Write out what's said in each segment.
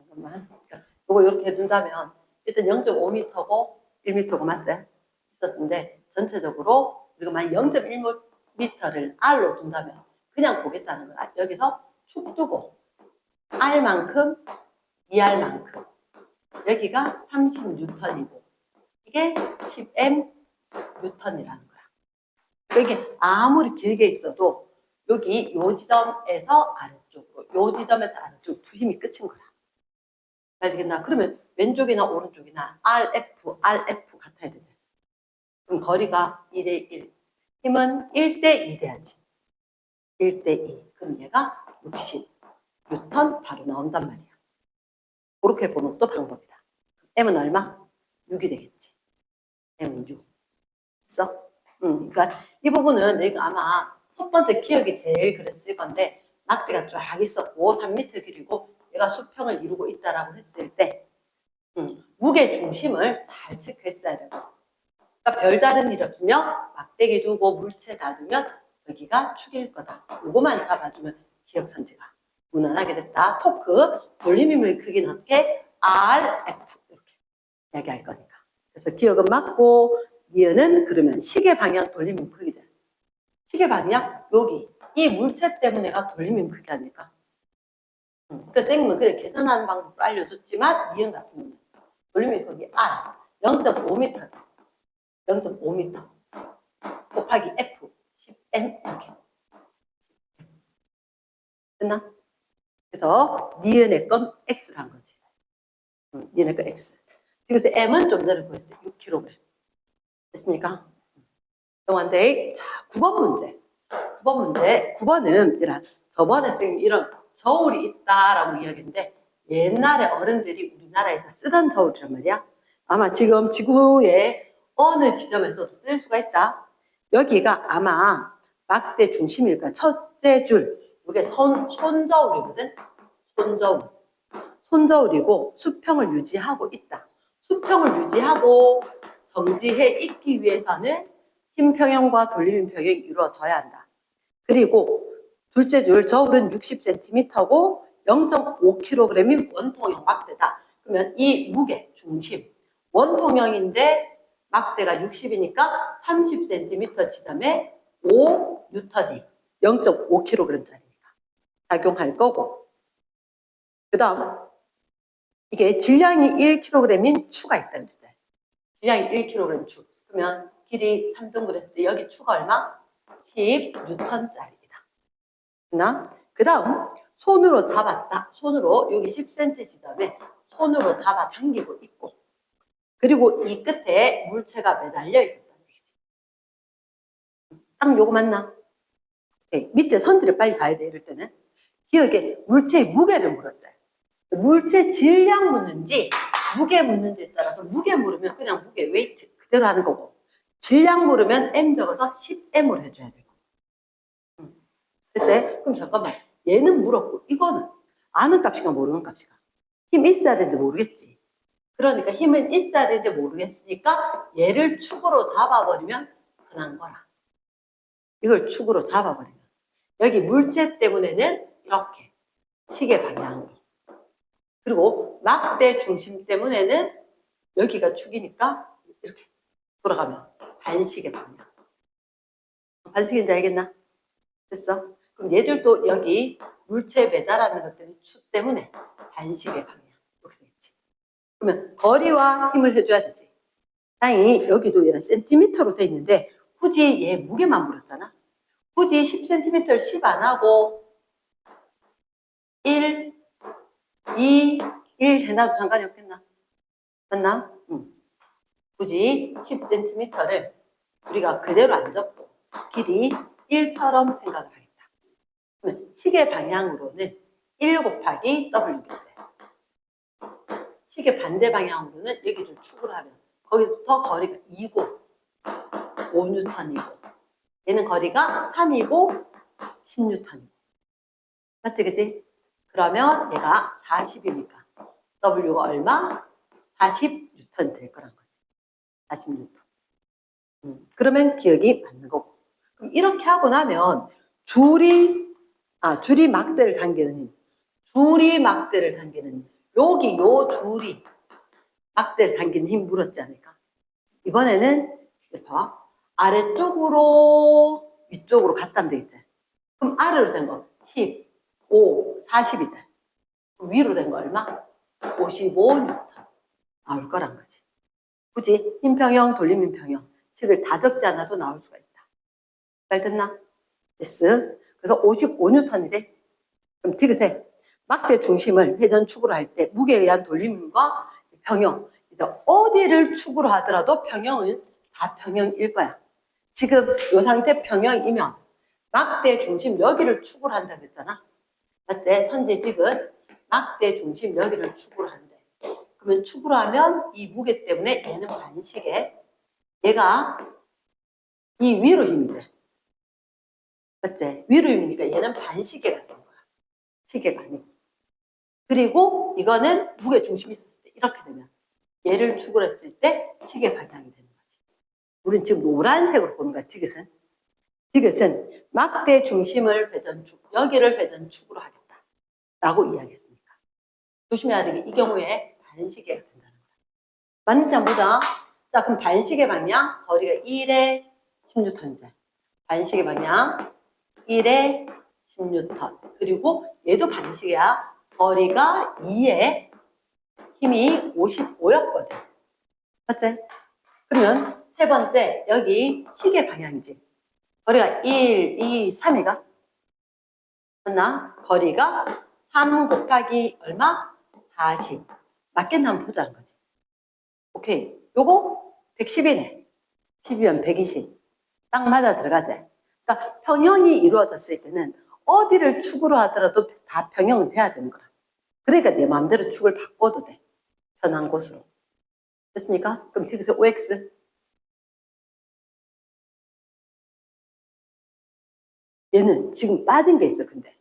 잠깐만. 요거 이렇게 해둔다면 일단 0.5m고 1m고 맞지? 있었는데 전체적으로 우리가 만약 0.1m를 R로 둔다면 그냥 보겠다는 거야. 여기서 축 두고 R만큼 2R만큼 여기가 30N이고 이게 10M 뉴턴이라는 거야. 이게 아무리 길게 있어도 여기 요 지점에서 아래쪽으로 요 지점에서 아래쪽 두 힘이 끝인 거야. 알겠나? 그러면 왼쪽이나 오른쪽이나 RF 같아야 되지. 그럼 거리가 1대1. 힘은 1대2 돼야지. 1대2. 그럼 얘가 60N 바로 나온단 말이야. 그렇게 보는 것도 방법이다. M은 얼마? 6이 되겠지. M은 6. 있어? 그러니까 이 부분은 내가 아마 첫 번째 기억이 제일 그랬을 건데 막대가 쫙 있었고 3m 길이고 얘가 수평을 이루고 있다라고 했을 때 무게 중심을 잘 체크했어야 되고 그러니까 별다른 일 없으면 막대기 두고 물체 놔두면 여기가 축일 거다. 이거만 잡아주면 기억선지가 무난하게 됐다. 토크, 돌림힘의 크기는 어떻게? RF 이렇게 이야기할 거니까. 그래서 기억은 맞고 니은은 그러면 시계 방향 돌림힘 크기잖아. 시계 방향 여기 이 물체 때문에가 돌림힘 크기 아닐까? 그 쌤은 그래 계산하는 방법을 알려줬지만 니은 같은 경우는 돌림힘 크기 R 0.5m 0.5m 곱하기 F 10N 이렇게 됐나? 그래서 니은의 건 X란 거지. 니은의 건 X. 그래서 M은 좀 전에 보였을 때 6kg. 됐습니까? 영화인데 자 9번 문제. 9번은 이런 저번에 선생님 이런 저울이 있다라고 이야기했는데 옛날에 어른들이 우리나라에서 쓰던 저울이란 말이야. 아마 지금 지구의 어느 지점에서도 쓸 수가 있다. 여기가 아마 막대 중심일 거야. 첫째 줄 이게 손저울이거든. 손저울이고 수평을 유지하고 있다. 수평을 유지하고 정지해 있기 위해서는 힘 평형과 돌림힘 평형이 이루어져야 한다. 그리고 둘째 줄 저울은 60cm고 0.5kg인 원통형 막대다. 그러면 이 무게 중심 원통형인데 막대가 60이니까 30cm 지점에 5N이 0.5kg짜리니까 작용할 거고 그 다음 이게 질량이 1kg인 추가 있다 그랬잖아요. 질량이 1kg 추. 그러면 길이 3등분 했을 때 여기 추가 얼마? 10N짜리이다. 그 다음 손으로 잡았다. 손으로 여기 10cm 지점에 손으로 잡아 당기고 있고 그리고 이 끝에 물체가 매달려 있었다는 얘기지. 딱 요거 맞나? 네, 밑에 선들을 빨리 봐야 돼. 이럴 때는 기억에 물체의 무게를 물었잖아요. 물체 질량 묻는지 무게 묻는지에 따라서 무게 물으면 그냥 무게 웨이트 그대로 하는 거고 질량 물으면 M 적어서 10M으로 해줘야 되고 됐지? 그럼 잠깐만 얘는 물었고 이거는 아는 값이가 모르는 값이가 힘 있어야 되는데 모르겠지. 그러니까 힘은 있어야 되는데 모르겠으니까 얘를 축으로 잡아버리면 그냥 거라. 이걸 축으로 잡아버리면 여기 물체 때문에는 이렇게 시계 방향으로 그리고 막대 중심 때문에는 여기가 축이니까 이렇게 돌아가면 반시계 방향. 반시계인지 알겠나? 됐어? 그럼 얘들도 여기 물체에 매달하는 것 때문에 축 때문에 반시계 방향. 이렇게 되겠지. 그러면 거리와 힘을 해줘야 되지. 당연히 여기도 얘는 센티미터로 돼 있는데 굳이 얘 무게만 물었잖아. 굳이 10cm를 10 안 하고 1, 2, 1 해놔도 상관이 없겠나? 맞나? 굳이 10cm를 우리가 그대로 안 적고 길이 1처럼 생각을 하겠다. 그러면 시계 방향으로는 1 곱하기 W겠지. 시계 반대 방향으로는 여기를 축으로 하면 거기부터 거리가 2고 5N이고 얘는 거리가 3이고 10N이고 맞지 그치? 그러면 얘가 40이니까 W가 얼마? 40N 될 거란 거지. 40N. 그러면 기억이 맞는 거고. 그럼 이렇게 하고 나면 줄이 막대를 당기는 힘. 줄이 막대를 당기는 힘. 여기 요 줄이 막대를 당기는 힘 물었지 않을까? 이번에는 봐봐. 아래쪽으로 위쪽으로 갔다면 되겠지. 그럼 아래로 된 거 10, 5, 40이잖아. 위로 된 거 얼마? 55N 나올 거란 거지. 굳이 힘평형, 돌림힘평형 식을 다 적지 않아도 나올 수가 있다. 잘 됐나? 됐어. 그래서 55N이 돼. 그럼 디귿에 막대 중심을 회전축으로 할 때 무게에 의한 돌림힘과 평형, 어디를 축으로 하더라도 평형은 다 평형일 거야. 지금 이 상태 평형이면 막대 중심 여기를 축으로 한다 그랬잖아. 맞지? 선제 디귿 막대 중심 여기를 축으로 한대. 그러면 축으로 하면 이 무게 때문에 얘는 반시계, 얘가 이 위로 힘이지. 맞지? 위로 힘이니까 얘는 반시계가 되는 거야. 시계가 아니고. 그리고 이거는 무게 중심이 있었을 때 이렇게 되면 얘를 축으로 했을 때 시계 방향이 되는 거지. 우린 지금 노란색으로 보는 거야, 디귿은. 디귿은 막대 중심을 회전축, 여기를 회전축으로 하겠다. 라고 이야기했으니까. 조심해야 되게 이 경우에 반시계가 된다는 거야. 맞는지 안 보자. 자, 그럼 반시계 방향, 거리가 1에 10N이죠. 반시계 방향, 1에 10N. 그리고 얘도 반시계야. 거리가 2에 힘이 55였거든. 맞지? 그러면 세 번째, 여기 시계 방향이지. 거리가 1, 2, 3이가? 맞나? 거리가 3 곱하기 얼마? 40. 맞겠나 한번 보자는 거지. 오케이. 요거 110이네. 10이면 120. 딱 맞아 들어가지. 그러니까 평형이 이루어졌을 때는 어디를 축으로 하더라도 다 평형은 돼야 되는 거야. 그러니까 내 마음대로 축을 바꿔도 돼. 편한 곳으로. 됐습니까? 그럼 디귿의 OX. 얘는 지금 빠진 게 있어, 근데.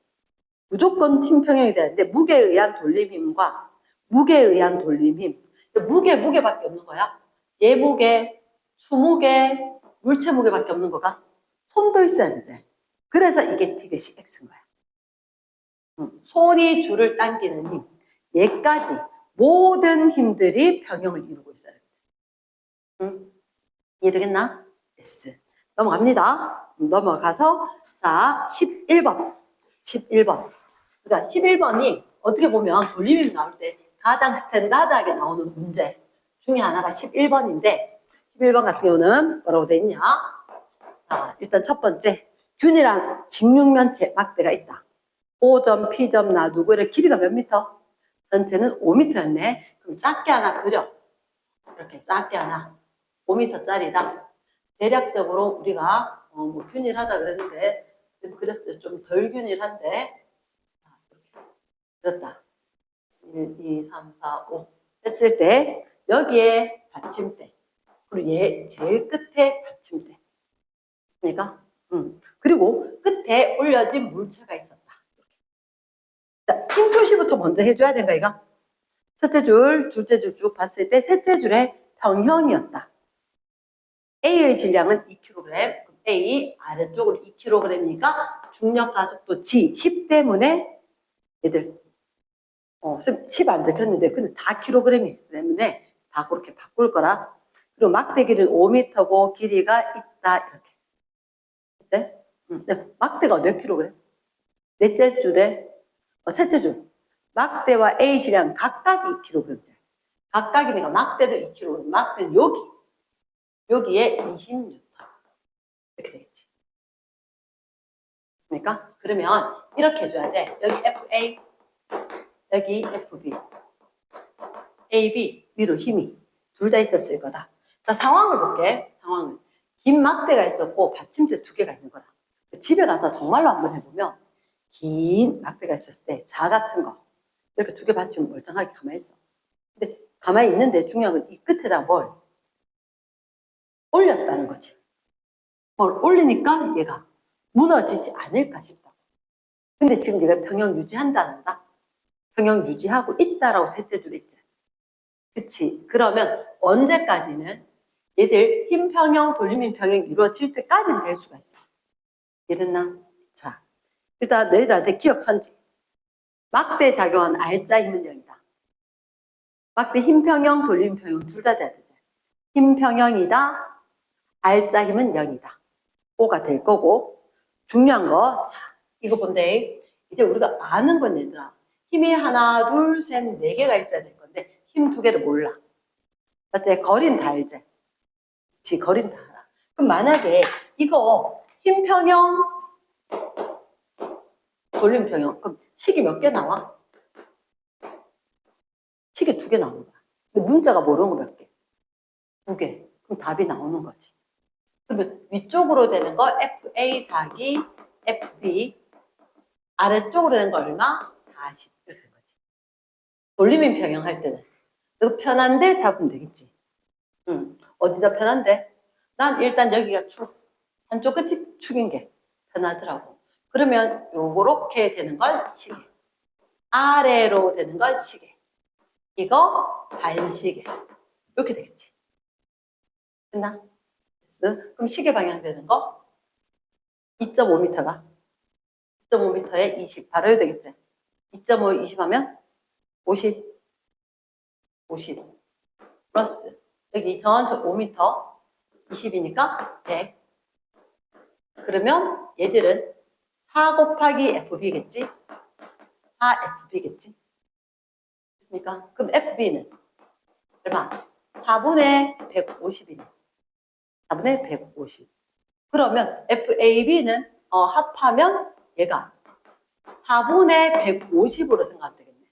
무조건 팀평형이 되는데, 무게에 의한 돌림힘과 무게에 의한 돌림힘. 무게밖에 없는 거야. 얘 무게, 수무게, 물체 무게밖에 없는 거가 손도 있어야 되지. 그래서 이게 디귿이 X인 거야. 손이 줄을 당기는 힘. 얘까지 모든 힘들이 평형을 이루고 있어야 돼. 이해되겠나? S. 넘어갑니다. 넘어가서 자 11번. 11번. 그러니까 11번이 어떻게 보면 돌림힘 나올 때 가장 스탠다드하게 나오는 문제 중에 하나가 11번인데 11번 같은 경우는 뭐라고 돼 있냐? 자, 일단 첫 번째 균이랑 직육면체 막대가 있다. O점, P점 놔두고 이렇게 길이가 몇 미터? 전체는 5m였네. 그럼 작게 하나 그려. 이렇게 작게 하나. 5m짜리다. 대략적으로 우리가 뭐 균일하다 그랬는데 그랬어요. 좀 덜 균일한데 이렇게 그렸다. 1, 2, 3, 4, 5 했을 때 여기에 받침대 그리고 얘 제일 끝에 받침대 그러니까 그리고 끝에 올려진 물체가 있었다. 자, 힘 표시부터 먼저 해줘야 된다 이거. 첫째 줄, 둘째 줄 쭉 봤을 때 셋째 줄에 평형이었다. A의 질량은 2kg, A 아래쪽으로 2kg이니까 중력 가속도 G, 10 때문에 얘들 10 안 적혔는데 근데 다 kg이기 때문에 다 그렇게 바꿀 거라. 그리고 막대기는 5m고 길이가 있다 이렇게. 그치? 막대가 몇 kg? 넷째 줄에 셋째 줄 막대와 A 질량 각각 2kg. 각각이니까 막대도 2kg. 막대는 여기에 20N 이렇게 되겠지. 그러니까 그러면 이렇게 해줘야 돼. 여기 FA, 여기 FB, AB 위로 힘이 둘 다 있었을 거다. 자, 상황을 볼게. 상황을. 긴 막대가 있었고 받침대 2개가 있는 거다. 집에 가서 정말로 한번 해보면 긴 막대가 있었을 때 자 같은 거 이렇게 2개 받치면 멀쩡하게 가만히 있어. 근데 가만히 있는데 중요한 건 이 끝에다 뭘 올렸다는 거지. 뭘 올리니까 얘가 무너지지 않을까 싶다고. 근데 지금 얘가 평형 유지한다는가? 평형 유지하고 있다라고 셋째 줄 있지. 그치? 그러면 언제까지는 얘들 힘평형, 돌림힘평형 이루어질 때까지는 될 수가 있어. 이랬나? 자, 일단 너희들한테 기억 선지. 막대 작용한 R자 힘은 0이다. 막대 힘평형, 돌림평형 둘 다 돼야 되지. 힘평형이다. R자 힘은 0이다. O가 될 거고. 중요한 거, 자, 이거 본데 이제 우리가 아는 건 얘들아. 힘이 하나, 둘, 셋, 네 개가 있어야 될 건데 힘 두 개를 몰라. 맞지? 거리는 다 알지? 그치, 거리는 다 알아. 그럼 만약에 이거 힘평형, 돌림평형, 그럼 식이 몇 개 나와? 식이 두 개 나오는 거야. 근데 문자가 모르는 거 몇 개? 두 개. 그럼 답이 나오는 거지. 그러면 위쪽으로 되는 거 FA 더하기 FB, 아래쪽으로 되는 거 얼마? 40 이렇게 된 거지. 돌리면 평형 할 때는 이거 편한데 잡으면 되겠지. 어디다 편한데? 난 일단 여기가 축, 한쪽 끝이 축인 게 편하더라고. 그러면 요렇게 되는 건 시계, 아래로 되는 건 시계, 이거 반시계 이렇게 되겠지. 됐나? 그럼 시계 방향 되는 거 2.5m가 2.5m에 20 바로 해야 되겠지. 2.5 20 하면 50 플러스 여기 전체 5m 20이니까 100. 그러면 얘들은 4 곱하기 FB겠지? 4FB겠지? 그러니까 그럼 FB는 얼마? 4분의 150이네. 4분의 150. 그러면 FAB는 합하면 얘가 4분의 150으로 생각하면 되겠네.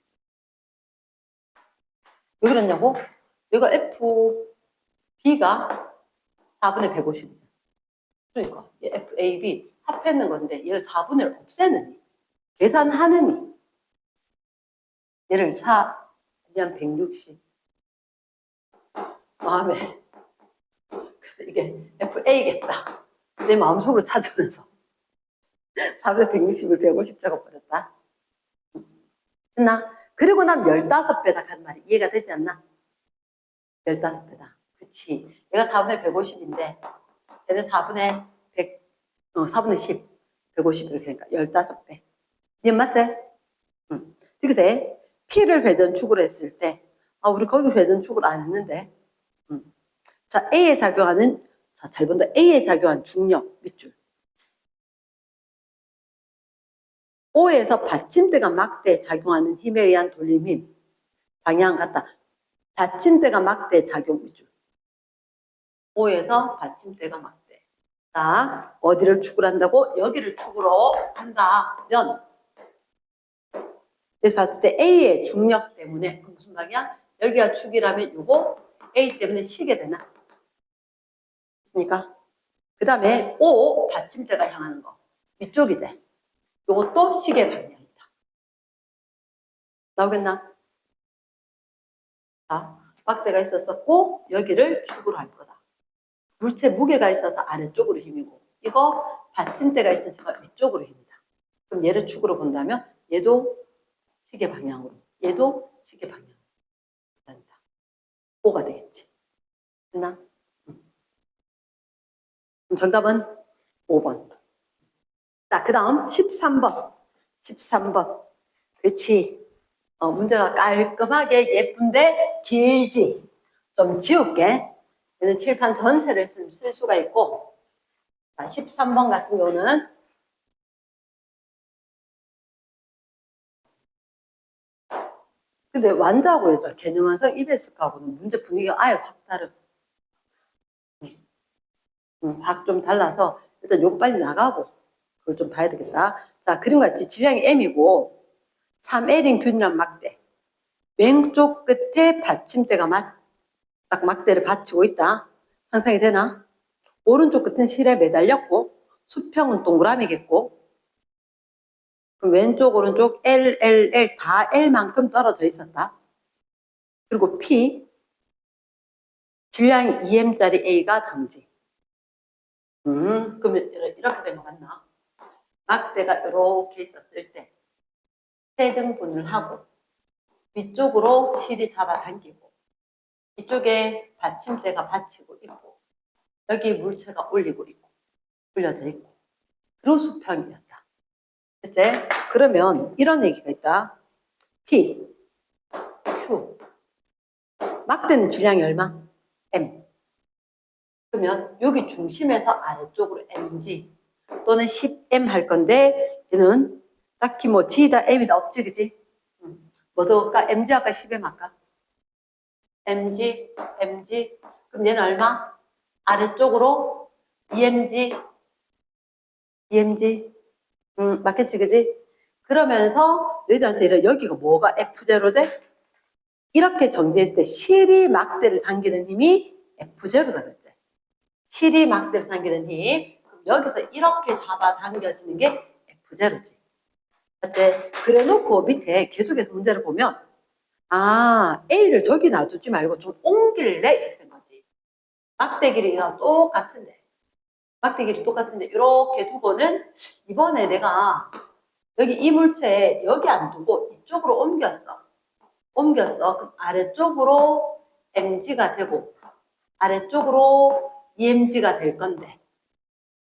왜 그러냐고? 얘가 FB가 4분의 150이잖아. 그러니까 얘 FAB 합했는 건데 얘를 4분의 없애느니 계산하느니 얘를 4 그냥 160 마음에 그래서 이게 FA겠다. 내 마음속으로 찾으면서 4분의 160을 150 적어버렸다. 됐나? 그리고 난 15배다 간 말이 이해가 되지 않나? 15배다. 그치. 얘가 4분의 150인데 얘는 4분의 100, 4분의 10, 150 이렇게 되니까 15배. 이해 맞지? 응. 그래서 P를 회전축으로 했을 때 우리 거기 회전축을 안 했는데 자, A에 작용하는 자, 잘 본다. A에 작용한 중력 밑줄. O에서 받침대가 막대에 작용하는 힘에 의한 돌림힘. 방향 같다. 받침대가 막대에 작용 밑줄. O에서 받침대가 막대. 자, 어디를 축으로 한다고? 여기를 축으로 한다면 그래서 봤을 때 A의 중력 때문에 그 무슨 말이야? 여기가 축이라면 요거 A 때문에 쉬게 되나? 그러니까 그 다음에 O 받침대가 향하는 거 이쪽이지. 요것도 시계 방향이다. 나오겠나? 자, 막대가 있었었고 여기를 축으로 할 거다. 물체 무게가 있어서 아래쪽으로 힘이고 이거 받침대가 있으니까 위쪽으로 힘이다. 그럼 얘를 축으로 본다면 얘도 시계 방향으로 얘도 시계 방향으로 된다. O가 되겠지. 됐나? 그럼 정답은 5번. 자, 그 다음 13번. 13번. 그렇지. 문제가 깔끔하게 예쁜데 길지. 좀 지울게. 얘는 칠판 전체를 쓸 수가 있고. 자, 13번 같은 경우는 근데 완자하고 얘들아 개념 완성 EBS하고는 문제 분위기가 아예 확 다르. 확 좀 달라서 일단 요거 빨리 나가고 그걸 좀 봐야 되겠다. 자, 그림 같이 질량이 M이고 3L인 균이란 막대. 왼쪽 끝에 받침대가 딱 막대를 받치고 있다. 상상이 되나? 오른쪽 끝은 실에 매달렸고 수평은 동그라미겠고 그럼 왼쪽 오른쪽 L, L, L 다 L만큼 떨어져 있었다. 그리고 P 질량이 2M짜리 A가 정지. 그러면 이렇게 된 거 맞나? 막대가 이렇게 있었을 때 세 등분을 하고 위쪽으로 실이 잡아당기고 이쪽에 받침대가 받치고 있고 여기 물체가 올리고 있고 올려져 있고 그리고 수평이었다. 그치? 그러면 이런 얘기가 있다. P, Q 막대는 질량이 얼마? M. 그러면 여기 중심에서 아래쪽으로 mg 또는 10m 할 건데 얘는 딱히 뭐 g다 m이다 없지, 그지? 뭐 더 할까? mg 할까? 10m 할까? mg. 그럼 얘는 얼마? 아래쪽으로 EMG. 맞겠지, 그지? 그러면서 너희들한테 여기가 뭐가 F0 돼? 이렇게 정지했을 때 실이 막대를 당기는 힘이 F0다 그랬지. 실이 막대를 당기는 힘. 그럼 여기서 이렇게 잡아 당겨지는 게 F0지. 맞지? 그래 놓고 밑에 계속해서 문제를 보면 A를 저기 놔두지 말고 좀 옮길래 이렇게 된 거지. 막대 길이가 똑같은데 이렇게 두고는 이번에 내가 여기 이 물체에 여기 안 두고 이쪽으로 옮겼어. 그럼 아래쪽으로 mg가 되고 아래쪽으로 emg가 될 건데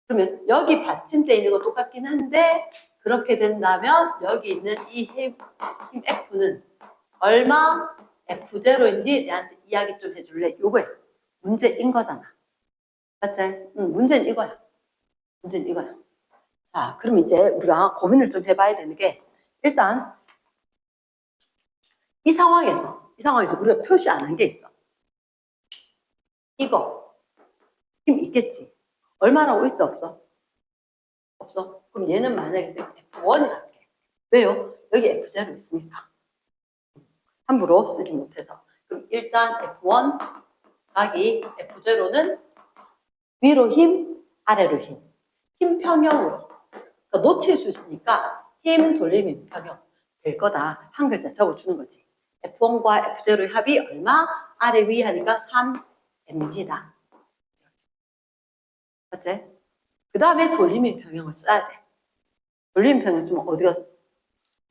그러면 여기 받침대 있는 거 똑같긴 한데 그렇게 된다면 여기 있는 이 힘 F는 얼마 F0인지 내한테 이야기 좀 해줄래? 요거야. 문제인 거잖아. 맞지? 문제는 이거야. 자, 그럼 이제 우리가 고민을 좀 해봐야 되는 게 일단 이 상황에서 우리가 표시 안 한 게 있어. 이거 힘 있겠지? 얼마라고 있어? 없어? 그럼 얘는 만약에 F1이라 해. 왜요? 여기 F0 있으니까. 함부로 쓰지 못해서. 그럼 일단 F1 곱하기 F0는 위로 힘, 아래로 힘. 힘 평형으로. 그러니까 놓칠 수 있으니까 힘 돌리면 평형 될 거다. 한 글자 적어주는 거지. F1과 F0의 합이 얼마? 아래 위 하니까 3mg다. 맞지? 그 다음에 돌리면 평형을 써야 돼. 돌리면 평형 쓰면 어디가?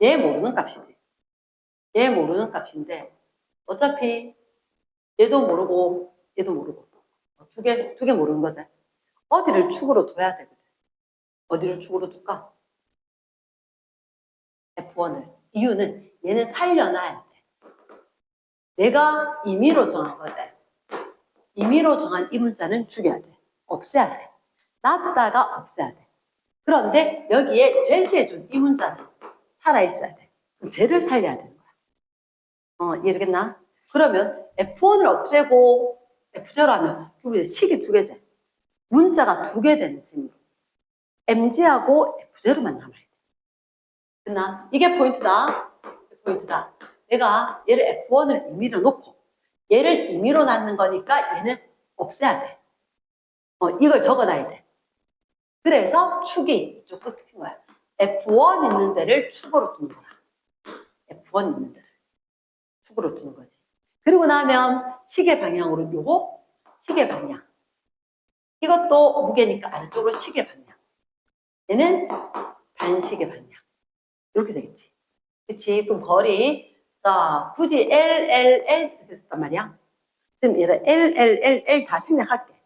얘 모르는 값이지. 얘 모르는 값인데 어차피 얘도 모르고 얘도 모르고 두 개 모르는 거지. 어디를 축으로 둬야 되거든. 어디를 축으로 둘까? F1을. 이유는 얘는 살려놔야 돼. 내가 임의로 정한 거지. 임의로 정한 이 문자는 죽여야 돼. 없애야 돼. 놨다가 없애야 돼. 그런데 여기에 제시해준 이 문자는 살아있어야 돼. 그럼 쟤를 살려야 되는 거야. 이해되겠나? 그러면 F1을 없애고 F0 하면 결국 식이 두 개지. 문자가 두 개 되는 셈으로 MG하고 F0만 남아야 돼. 됐나? 이게 포인트다. 내가 얘를 F1을 임의로 놓고 얘를 임의로 놨는 거니까 얘는 없애야 돼. 이걸 적어놔야 돼. 그래서 축이 이쪽 끝인 거야. F1 있는 데를 축으로 두는 거야. F1 있는 데를 축으로 두는 거지. 그리고 나면 시계 방향으로 요거 시계 방향. 이것도 무게니까 아래쪽으로 시계 방향. 얘는 반시계 방향. 이렇게 되겠지. 그치? 그럼 거리. 자, 굳이 L, L, L 이렇게 됐단 말이야. 그럼 얘를 L, L, L, L 다 생략할게.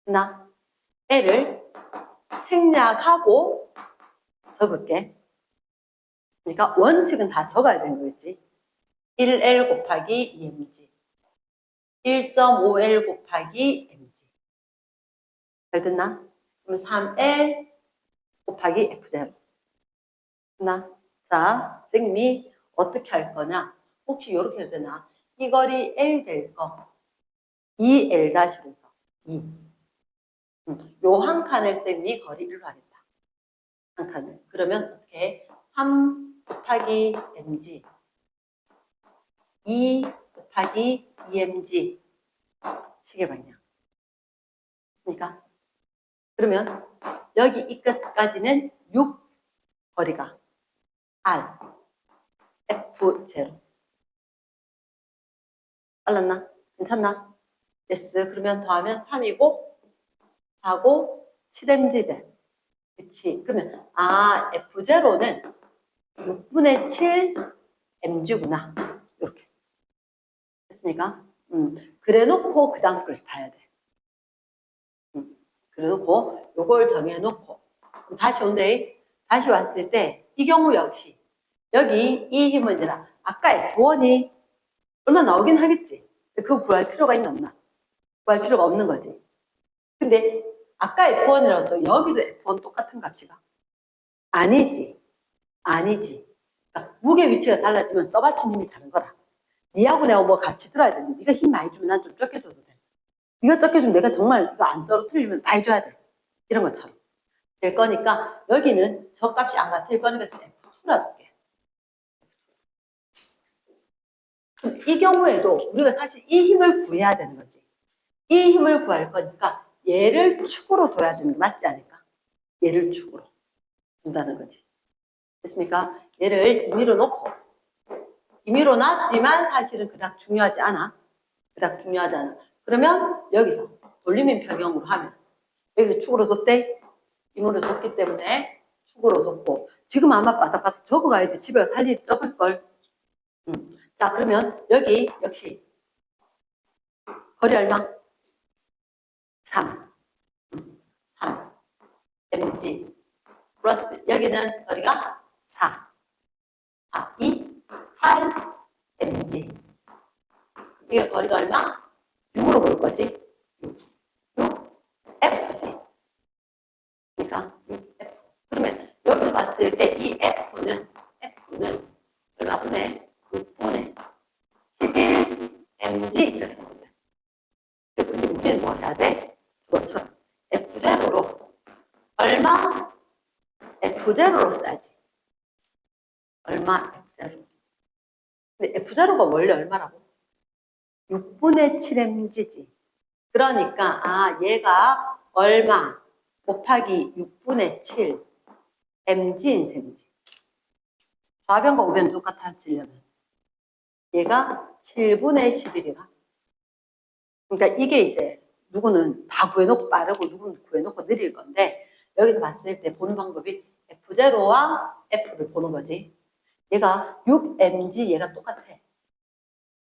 나 L을 생략하고 적을게. 그러니까 원칙은 다 적어야 되는 거겠지. 1L 곱하기 2mg. 1.5L 곱하기 mg. 잘 됐나? 그럼 3L 곱하기 F0. 됐나? 자, 선생님이 어떻게 할 거냐? 혹시 이렇게 해도 되나? 이 거리 L 될 거. 2L 다시로 해서 2. 요 한 칸을 선생님이 거리 1로 하겠다. 한 칸을. 그러면 어떻게? 3 곱하기 mg. 2 곱하기 2mg. 시계 방향. 그러니까 그러면 여기 이 끝까지는 6 거리가 R, F0. 빨랐나? 괜찮나? yes. 그러면 더하면 3이고 4고 7mg제. 그치? 그러면 F0는 6분의 7 mg구나. 이렇게. 됐습니까? 그래 놓고 그 다음 걸 봐야 돼. 그래 놓고 요걸 정해 놓고 다시 온대. 다시 왔을 때 이 경우 역시 여기 이 힘은 아까 F1이 얼마 나오긴 하겠지. 그거 구할 필요가 있나 없나? 구할 필요가 없는 거지. 근데 아까 F1이라도 여기도 F1 똑같은 값이가? 아니지. 아니지. 그러니까 무게 위치가 달라지면 떠받친 힘이 다른 거라. 니하고 내가 뭐 같이 들어야 되는데 네가 힘 많이 주면 난 좀 적게 줘도 돼. 네가 적게 주면 내가 정말 이거 안 떨어뜨리면 많이 줘야 돼. 이런 것처럼. 될 거니까 여기는 저 값이 안 같을 거니까 F2라 줄게. 이 경우에도 우리가 사실 이 힘을 구해야 되는 거지. 이 힘을 구할 거니까 얘를 축으로 둬야 되는 게 맞지 않을까? 얘를 축으로 둔다는 거지. 됐습니까? 얘를 임의로 놓고 임의로 놨지만 사실은 그닥 중요하지 않아. 그닥 중요하지 않아. 그러면 여기서 돌림인 평형으로 하면 여기서 축으로 뒀대. 임의로 뒀기 때문에 축으로 뒀고 지금 아마 바닥바닥 적어가야지 집에 살 일이 적을걸. 자 그러면 여기 역시 거리 얼마? 3 mg 플러스 여기는 거리가 4 2 8 mg 이게 거리가 얼마? 6으로 볼 거지. 6 fg 그러니까 6f 그러면 여기서 봤을 때 이 f는 얼마분의 6분의 11 mg 이렇게 나옵니다. 근데 우리는 뭐 해야 돼? 그것처럼 F0로 얼마? F0로 써야지. 얼마? F0. 근데 F0가 원래 얼마라고? 6분의 7mg지. 그러니까 얘가 얼마 곱하기 6분의 7 mg인 셈이지. 좌변과 우변 똑같아 치려면 얘가 7분의 11이라. 그러니까 이게 이제 누구는 다 구해놓고 빠르고 누구는 구해놓고 느릴 건데 여기서 봤을 때 보는 방법이 F0와 F를 보는 거지. 얘가 6mg 얘가 똑같아.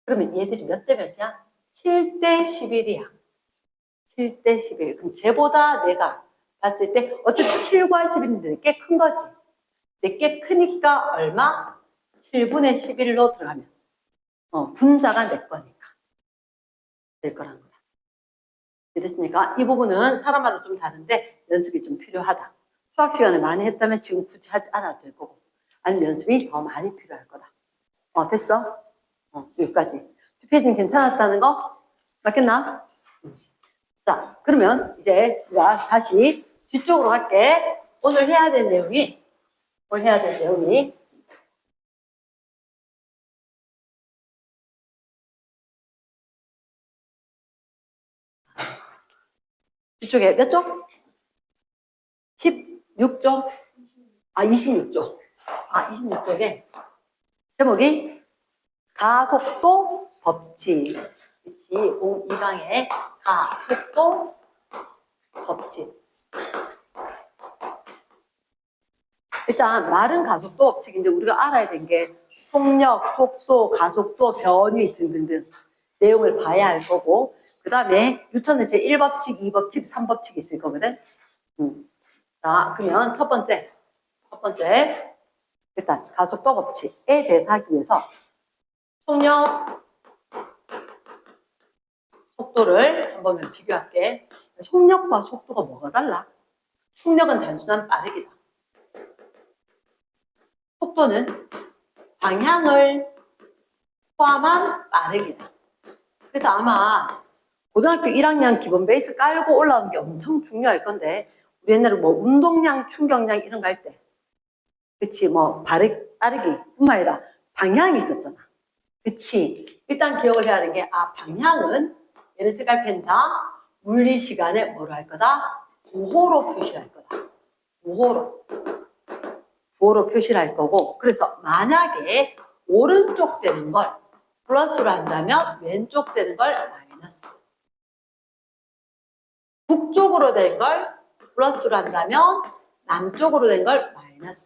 그러면 얘들이 몇 대 몇이야? 7대 11이야. 7대 11. 그럼 쟤보다 내가 봤을 때 어쨌든 7과 11인데 꽤 큰 거지. 근데 꽤 크니까 얼마? 7분의 11로 들어가면 분자가 내 거니까 될 거란 거야. 됐습니까? 이 부분은 사람마다 좀 다른데 연습이 좀 필요하다. 수학 시간을 많이 했다면 지금 굳이 하지 않아도 될 거고 아니면 연습이 더 많이 필요할 거다. 됐어? 여기까지. 뒷페이지는 괜찮았다는 거? 맞겠나? 자, 그러면 이제 우리가 다시 뒤쪽으로 갈게. 오늘 해야 될 내용이 뒤쪽에 몇 쪽? 16쪽? 26쪽. 26쪽에 제목이 가속도 법칙. 그치? 02강의 가속도 법칙. 일단 말은 가속도 법칙인데 우리가 알아야 되는 게 속력, 속도, 가속도, 변위 등등등 내용을 봐야 할 거고 그 다음에 뉴턴의 제1법칙, 2법칙, 3법칙이 있을 거거든. 자, 그러면 첫 번째 일단 가속도 법칙에 대해서 하기 위해서 속력, 속도를 한번 비교할게. 속력과 속도가 뭐가 달라? 속력은 단순한 빠르기다. 속도는 방향을 포함한 빠르기다. 그래서 아마 고등학교 1학년 기본 베이스 깔고 올라오는 게 엄청 중요할 건데 우리 옛날에 뭐 운동량, 충격량 이런 거 할 때 그치 뭐 빠르기 뿐만 아니라 방향이 있었잖아. 그치 일단 기억을 해야 하는 게 방향은 얘는 색깔 펜다 물리 시간에 뭐로 할 거다? 부호로 표시할 거다. 부호로 표시를 할 거고 그래서 만약에 오른쪽 되는 걸 플러스로 한다면 왼쪽 되는 걸 마이너스 북쪽으로 된 걸 플러스로 한다면 남쪽으로 된 걸 마이너스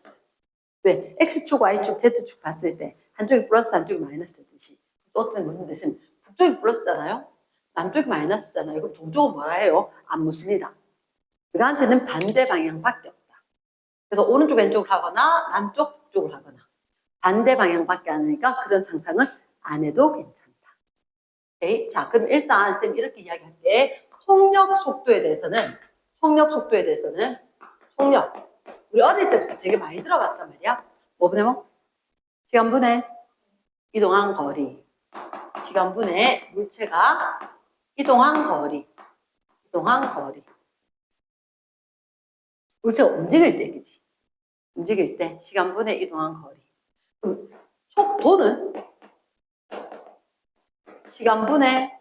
왜? X축, Y축, Z축 봤을 때 한쪽이 플러스 한쪽이 마이너스 됐듯이 또 어떤 무슨 대신 북쪽이 플러스잖아요? 남쪽이 마이너스잖아요. 그럼 동쪽은 뭐라 해요? 안 묻습니다. 그한테는 반대 방향밖에 없다. 그래서 오른쪽 왼쪽을 하거나 남쪽 북쪽을 하거나 반대 방향밖에 안 하니까 그런 상상은 안 해도 괜찮다. 오케이. 자, 그럼 일단 쌤 이렇게 이야기할게. 속력 속도에 대해서는 속력. 우리 어릴 때부터 되게 많이 들어봤단 말이야. 뭐 분해 뭐? 시간 분해, 이동한 거리. 시간 분해, 물체가 이동한 거리. 물체가 움직일 때, 그지? 움직일 때, 시간 분해, 이동한 거리. 그럼 속도는 시간 분해,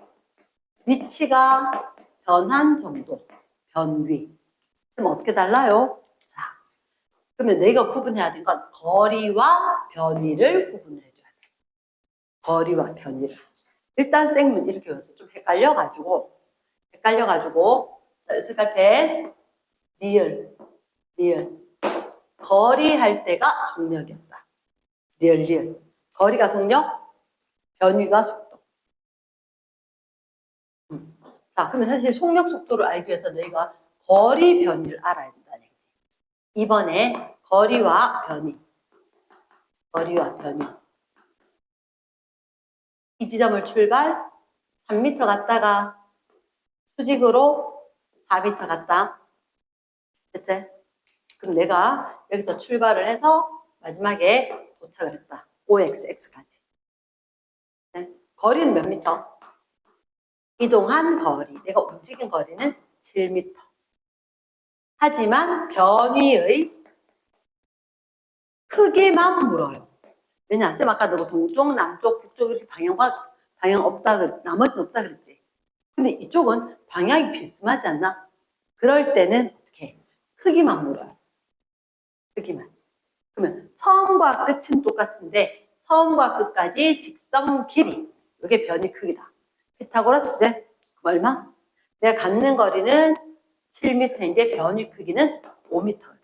위치가 변한 정도, 변위. 그럼 어떻게 달라요? 자, 그러면 내가 구분해야 되는 건 거리와 변위를 구분을 해줘야 돼. 거리와 변위를. 일단 생문 이렇게 해서 좀 헷갈려가지고, 자, 색깔펜, 리을. 거리 할 때가 속력이었다. 리을. 거리가 속력, 변위가 속도. 자, 그러면 사실 속력 속도를 알기 위해서 너희가 거리 변위를 알아야 된다는 얘기지. 이번에 거리와 변위. 이 지점을 출발 3m 갔다가 수직으로 4m 갔다. 됐지? 그럼 내가 여기서 출발을 해서 마지막에 도착을 했다. OX까지. 네? 거리는 몇 미터? 이동한 거리. 내가 움직인 거리는 7m. 하지만 변위의 크기만 물어요. 왜냐? 쌤 아까 너 동쪽, 남쪽, 북쪽 이렇게 방향 없다, 나머지는 없다 그랬지. 근데 이쪽은 방향이 비스듬하지 않나? 그럴 때는 어떻게? 크기만 물어요. 크기만. 그러면 처음과 끝은 똑같은데 처음과 끝까지 직선 길이. 이게 변이 크기다. 피타고라스 그럼 얼마? 내가 갖는 거리는 7m인데 변이 크기는 5m가 되는 거야.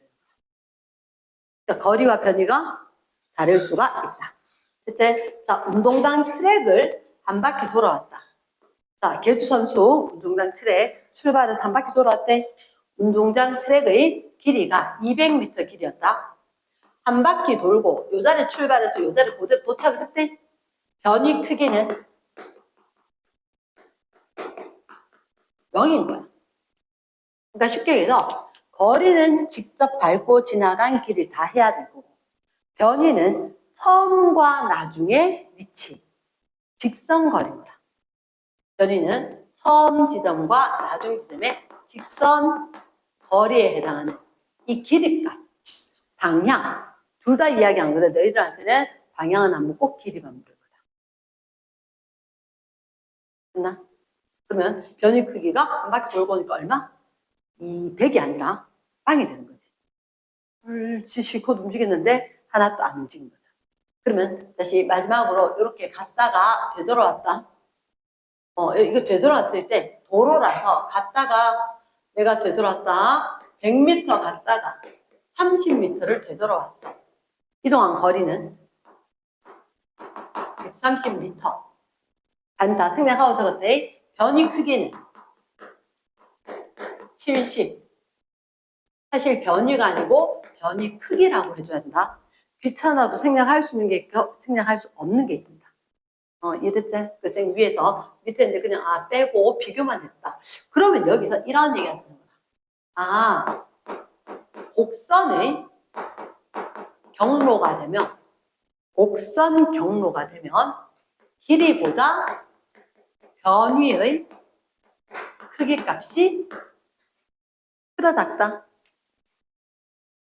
그러니까 거리와 변이가 다를 수가 있다. 됐지? 자, 운동장 트랙을 한 바퀴 돌아왔다. 자, 개주 선수 운동장 트랙 출발해서 한 바퀴 돌아왔대. 운동장 트랙의 길이가 200m 길이었다. 한 바퀴 돌고 요 자리 출발해서 요 자리 그대로 도착을 했대. 변이 크기는 0인 거야. 그러니까 쉽게 얘기해서 거리는 직접 밟고 지나간 길을 다 해야 되고 변이는 처음과 나중에 위치, 직선 거리인 거야. 변이는 처음 지점과 나중 지점의 직선 거리에 해당하는 이 길이값, 방향 둘 다 이야기 안 그래. 너희들한테는 방향은 안 묻고 길이만 물을 거다. 됐나? 그러면 변이 크기가 한 바퀴 돌고 오니까 얼마? 200이 아니라 빵이 되는 거지. 옳지 실컷 움직였는데 하나도 안 움직인 거죠. 그러면 다시 마지막으로 이렇게 갔다가 되돌아왔다. 이거 되돌아왔을 때 도로라서 갔다가 내가 되돌아왔다. 100m 갔다가 30m를 되돌아왔어. 이동한 거리는 130m. 간다. 생략하고 적었대. 변이 크기는 70. 사실 변이가 아니고 변이 크기라고 해줘야 된다. 귀찮아도 생략할 수 있는 게 있고 생략할 수 없는 게 있다. 이해됐지? 그래서 위에서 밑에 이제 그냥 빼고 비교만 했다. 그러면 여기서 이런 얘기가 되는 거다. 곡선의 경로가 되면 곡선 경로가 되면 길이보다 변위의 크기 값이 크다 작다?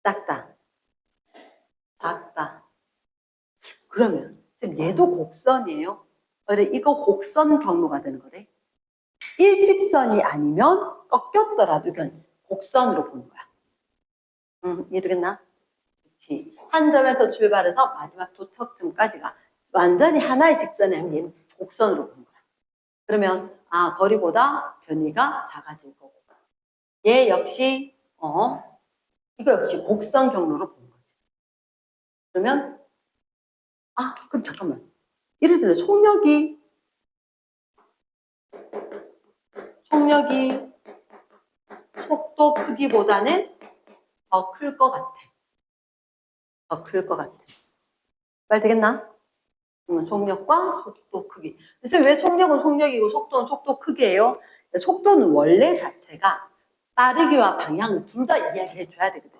작다. 그러면 지금 얘도 곡선이에요. 그래 이거 곡선 경로가 되는 거래. 일직선이 아니면 꺾였더라도 이건 곡선으로 보는 거야. 이해되겠나? 그렇지. 한 점에서 출발해서 마지막 도착점까지가 완전히 하나의 직선이 아니면 얘는 곡선으로 보는 거야. 그러면 거리보다 변이가 작아질 거고 얘 역시 이거 역시 곡선 경로로 보는 거지. 그러면 그럼 잠깐만. 예를 들어 속력이 속도 크기보다는 더 클 것 같아. 말 되겠나? 속력과 속도 크기. 그래서 왜 속력은 속력이고 속도는 속도 크기예요? 속도는 원래 자체가 빠르기와 방향을 둘 다 이야기해 줘야 되거든.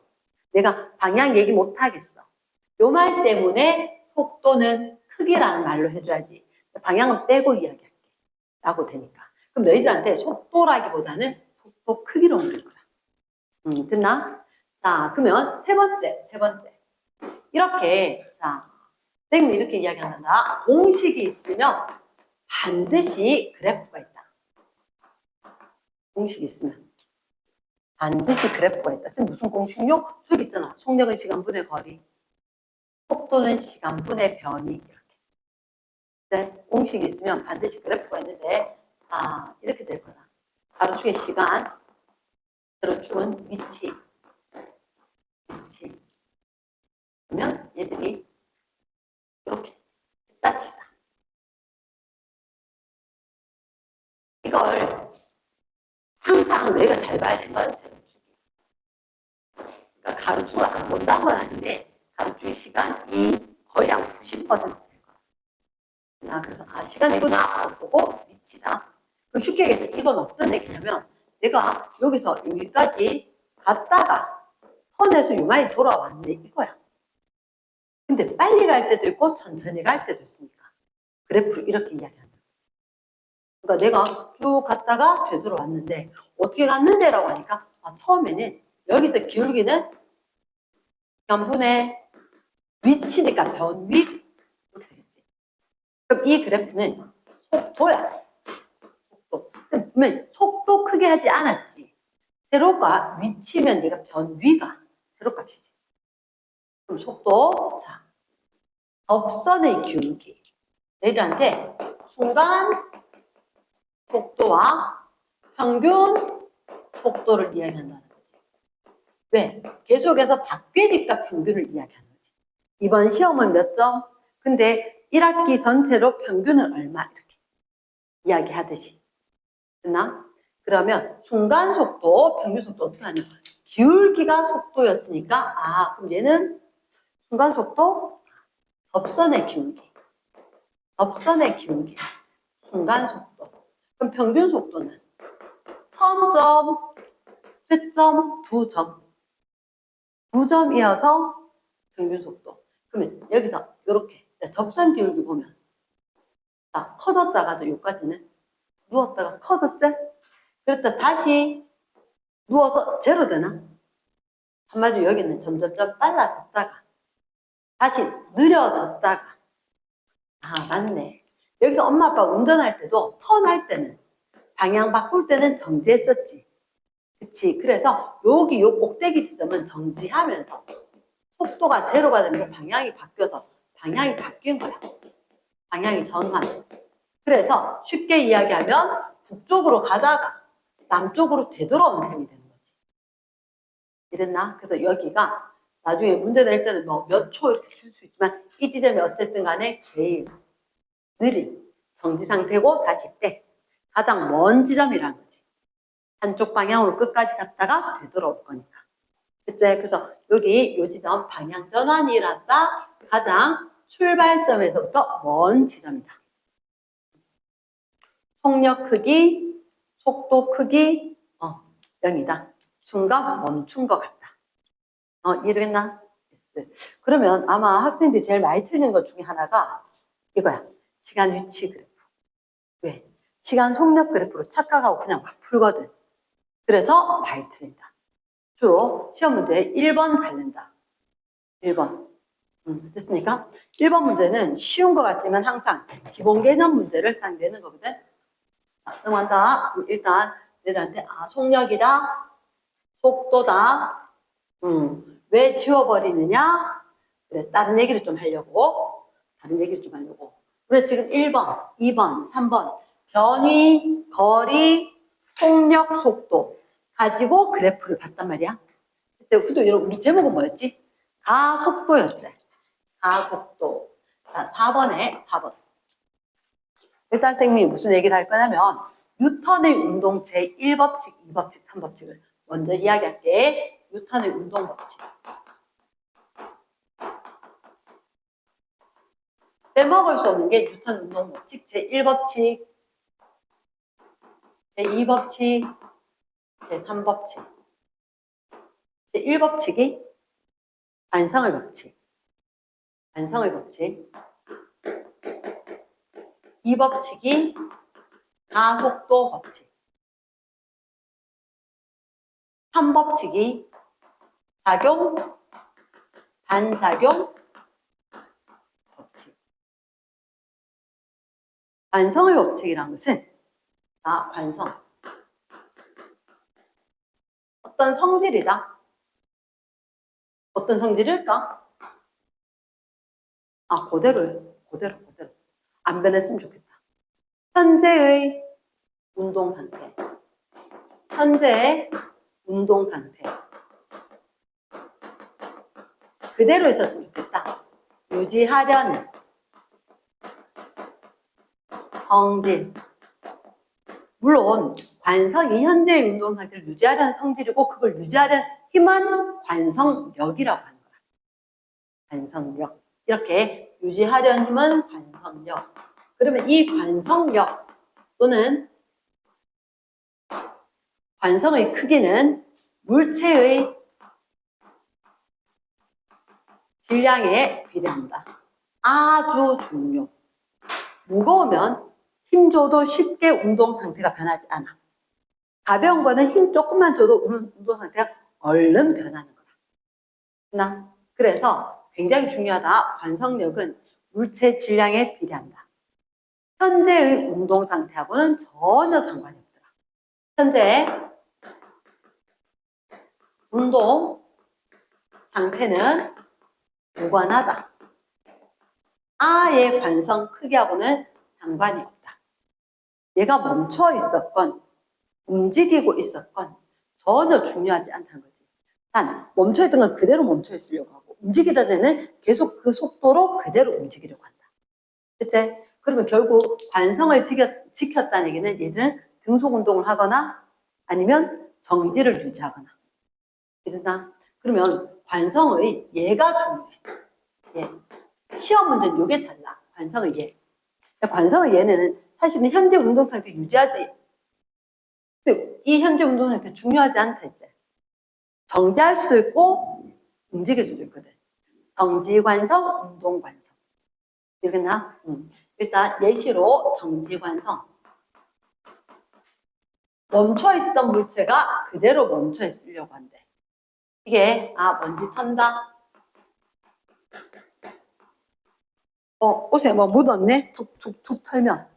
내가 방향 얘기 못 하겠어. 요 말 때문에 속도는 크기라는 말로 해줘야지. 방향은 빼고 이야기할게. 라고 되니까. 그럼 너희들한테 속도라기보다는 속도 크기로 물을 거야. 됐나? 자, 그러면 세 번째. 이렇게, 자, 선생님이 이렇게 이야기한다. 공식이 있으면 반드시 그래프가 있다. 공식이 있으면 반드시 그래프가 있다. 선생님 무슨 공식요? 저기 있잖아. 속력은 시간분의 거리. 속도는 시간분의 변이. 이렇게. 네, 공식이 있으면 반드시 그래프가 있는데, 이렇게 될 거다. 가로축의 시간, 세로축은 위치. 그러면 얘들이 이렇게 따지다. 이걸 항상 내가 잘 봐야 되는 건 세로축이. 그러니까 가로축을 안 본다는 건 아닌데 가로축의 시간이 거의 한 90% 될 거야. 그래서 시간이구나 보고 위치다. 그럼 쉽게 얘기해서 이건 어떤 얘기냐면 내가 여기서 여기까지 갔다가 선에서 유만히 돌아왔네 이거야. 근데 빨리 갈 때도 있고 천천히 갈 때도 있으니까 그래프를 이렇게 이야기한다. 그러니까 내가 쭉 갔다가 되돌아왔는데 어떻게 갔는데라고 하니까 처음에는 여기서 기울기는 변분의 위치니까 변위 이렇게 되겠지. 그럼 이 그래프는 속도야. 속도. 그러면 속도 크게 하지 않았지. 세로가 위치면 내가 변위가 세로값이지. 그럼 속도. 자, 접선의 기울기. 얘들한테 순간 속도와 평균 속도를 이야기한다는 거지. 왜? 계속해서 바뀌니까 평균을 이야기하는 거지. 이번 시험은 몇 점? 근데 1학기 전체로 평균은 얼마? 이렇게 이야기하듯이. 됐나? 그러면 순간 속도, 평균 속도 어떻게 하냐? 기울기가 속도였으니까 그럼 얘는 순간 속도, 접선의 기울기. 접선의 기울기. 순간 속도. 그럼 평균 속도는 선점, 끝점, 2점. 2점이어서 평균 속도. 그러면 여기서 이렇게 접선 기울기 보면 커졌다가도 여기까지는 누웠다가 커졌지? 그랬다 다시 누워서 제로 되나? 한마디로 여기는 점점점 빨라졌다가 다시 느려졌다가 맞네. 여기서 엄마 아빠 운전할 때도 턴할 때는 방향 바꿀 때는 정지했었지. 그치? 그래서 여기 요 꼭대기 지점은 정지하면서 속도가 제로가 되면서 방향이 바뀌어서 방향이 바뀐 거야. 방향이 전환. 그래서 쉽게 이야기하면 북쪽으로 가다가 남쪽으로 되돌아오는 셈이 되는 거지. 이랬나? 그래서 여기가 나중에 문제 낼 때는 뭐 몇 초 이렇게 줄 수 있지만 이 지점이 어쨌든 간에 제일 느린 정지 상태고 다시 빼. 가장 먼 지점이라는 거지. 한쪽 방향으로 끝까지 갔다가 되돌아올 거니까. 그치? 그래서 여기 요 지점 방향 전환이란다. 가장 출발점에서부터 먼 지점이다. 속력 크기, 속도 크기 0이다. 중간 멈춘 것 같다. 이해되겠나? yes. 그러면 아마 학생들이 제일 많이 틀리는 것 중에 하나가 이거야. 시간 위치 그래프. 왜? 시간 속력 그래프로 착각하고 그냥 막 풀거든. 그래서 많이 틀린다. 주로 시험 문제 1번 잘 낸다. 1번. 됐습니까? 1번 문제는 쉬운 것 같지만 항상 기본 개념 문제를 딱 내는 거거든. 넘어간다. 일단 얘들한테 속력이다. 속도다. 왜 지워버리느냐? 그래, 다른 얘기를 좀 하려고. 그래, 지금 1번, 2번, 3번. 변이, 거리, 속력, 속도. 가지고 그래프를 봤단 말이야. 근데 여러분, 우리 제목은 뭐였지? 가속도였지. 가속도. 자, 4번. 일단 선생님이 무슨 얘기를 할 거냐면 뉴턴의 운동 제1법칙, 2법칙, 3법칙을 먼저 이야기할게. 뉴턴의 운동 법칙. 빼먹을 수 없는 게 뉴턴 운동 법칙 제1법칙, 제2법칙, 제3법칙. 제1법칙이 관성의 법칙. 관성의 법칙. 2법칙이 가속도 법칙. 3법칙이 작용, 반작용 법칙. 관성의 법칙이란 것은 관성. 어떤 성질이다. 어떤 성질일까? 그대로요. 그대로. 안 변했으면 좋겠다. 현재의 운동 상태. 현재의 운동 상태. 그대로 있었으면 좋겠다. 유지하려는 성질. 물론 관성이 현재의 운동 상태를 유지하려는 성질이고 그걸 유지하려는 힘은 관성력이라고 하는 거야. 관성력. 이렇게 유지하려는 힘은 관성력. 그러면 이 관성력 또는 관성의 크기는 물체의 질량에 비례한다. 아주 중요. 무거우면 힘 줘도 쉽게 운동 상태가 변하지 않아. 가벼운 거는 힘 조금만 줘도 운동 상태가 얼른 변하는 거야. 그래서 굉장히 중요하다. 관성력은 물체 질량에 비례한다. 현재의 운동 상태하고는 전혀 상관이 없더라. 현재 운동 상태는 무관하다. 아의 관성 크기하고는 상관이 없다. 얘가 멈춰 있었건 움직이고 있었건 전혀 중요하지 않다는 거지. 단 멈춰 있던 건 그대로 멈춰 있으려고 하고 움직이던 애는 계속 그 속도로 그대로 움직이려고 한다. 그치? 그러면 결국 관성을 지켰다는 얘기는 얘들은 등속 운동을 하거나 아니면 정지를 유지하거나. 이랬나? 그러면 관성의 얘가 중요해. 얘. 시험 문제는 요게 달라. 관성의 얘. 관성의 얘는 사실은 현재 운동 상태 유지하지. 근데 이 현재 운동 상태 중요하지 않다 이제. 정지할 수도 있고 움직일 수도 있거든. 정지관성, 운동관성. 이러겠나? 일단 예시로 정지관성. 멈춰있던 물체가 그대로 멈춰있으려고 한대. 이게 먼지 턴다. 옷에 뭐 묻었네? 툭툭툭 털면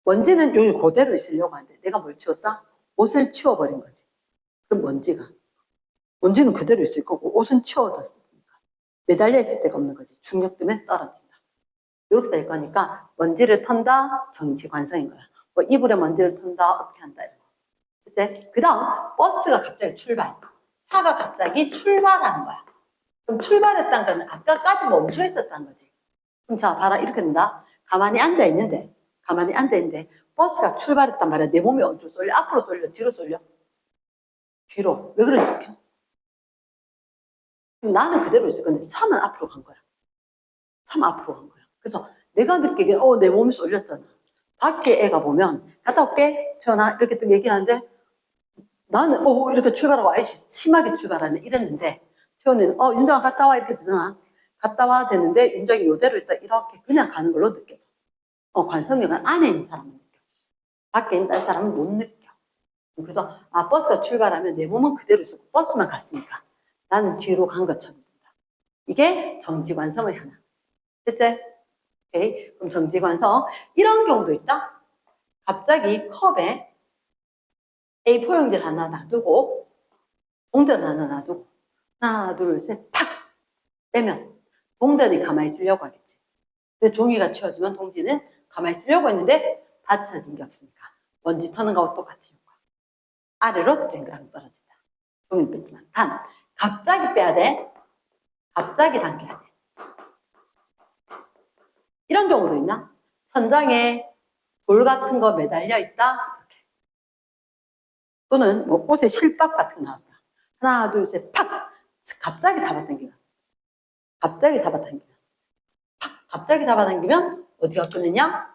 먼지는 여기 그대로 있으려고 하는데 내가 뭘 치웠다? 옷을 치워버린 거지. 그럼 먼지는 그대로 있을 거고 옷은 치워졌으니까 매달려 있을 데가 없는 거지. 중력 때문에 떨어진다. 이렇게 될 거니까 먼지를 턴다 정지관성인 거야. 뭐 이불에 먼지를 턴다 어떻게 한다 이런 거. 그치? 그 다음 버스가 갑자기 출발. 차가 갑자기 출발하는 거야. 그럼 출발했다는 건 아까까지 멈춰 있었다는 거지. 그럼 자 봐라 이렇게 된다. 가만히 앉아있는데 버스가 출발했단 말이야. 내 몸이 어디로 쏠려? 앞으로 쏠려? 뒤로 쏠려? 뒤로. 왜 그러니까? 나는 그대로 있을 건데 차만 앞으로 간 거야. 차만 앞으로 간 거야. 그래서 내가 느끼기에 내 몸이 쏠렸잖아. 밖에 애가 보면 갔다 올게 전화 이렇게 또 얘기하는데 나는 이렇게 출발하고 아이씨 심하게 출발하네 이랬는데 채원이는 윤정아 갔다 와 이렇게 되잖아. 갔다 와 되는데 윤정이 요대로 있다 이렇게 그냥 가는 걸로 느껴져. 관성력은 안에 있는 사람은 느껴. 밖에 있는 사람은 못 느껴. 그래서 버스가 출발하면 내 몸은 그대로 있었고 버스만 갔으니까 나는 뒤로 간 것처럼 된다. 이게 정지관성의 하나. 됐지? 오케이. 그럼 정지관성 이런 경우도 있다. 갑자기 컵에 A4 용지를 하나 놔두고 봉대를 하나 놔두고 하나 둘 셋 팍 빼면 봉대는 가만히 있으려고 하겠지. 근데 종이가 치워지면 동지는 가만히 있으려고 했는데 받쳐진 게 없으니까 먼지 터는 거하고 똑같은 효과. 아래로 쨍그랑 떨어진다. 종이는 뺐지만 단 갑자기 빼야 돼. 갑자기 당겨야 돼. 이런 경우도 있나? 천장에 돌 같은 거 매달려 있다. 이렇게. 또는 뭐 옷에 실밥 같은 거 나왔다. 하나 둘 셋 팍! 갑자기 잡아당기면 팍! 갑자기 잡아당기면 어디가 끊느냐?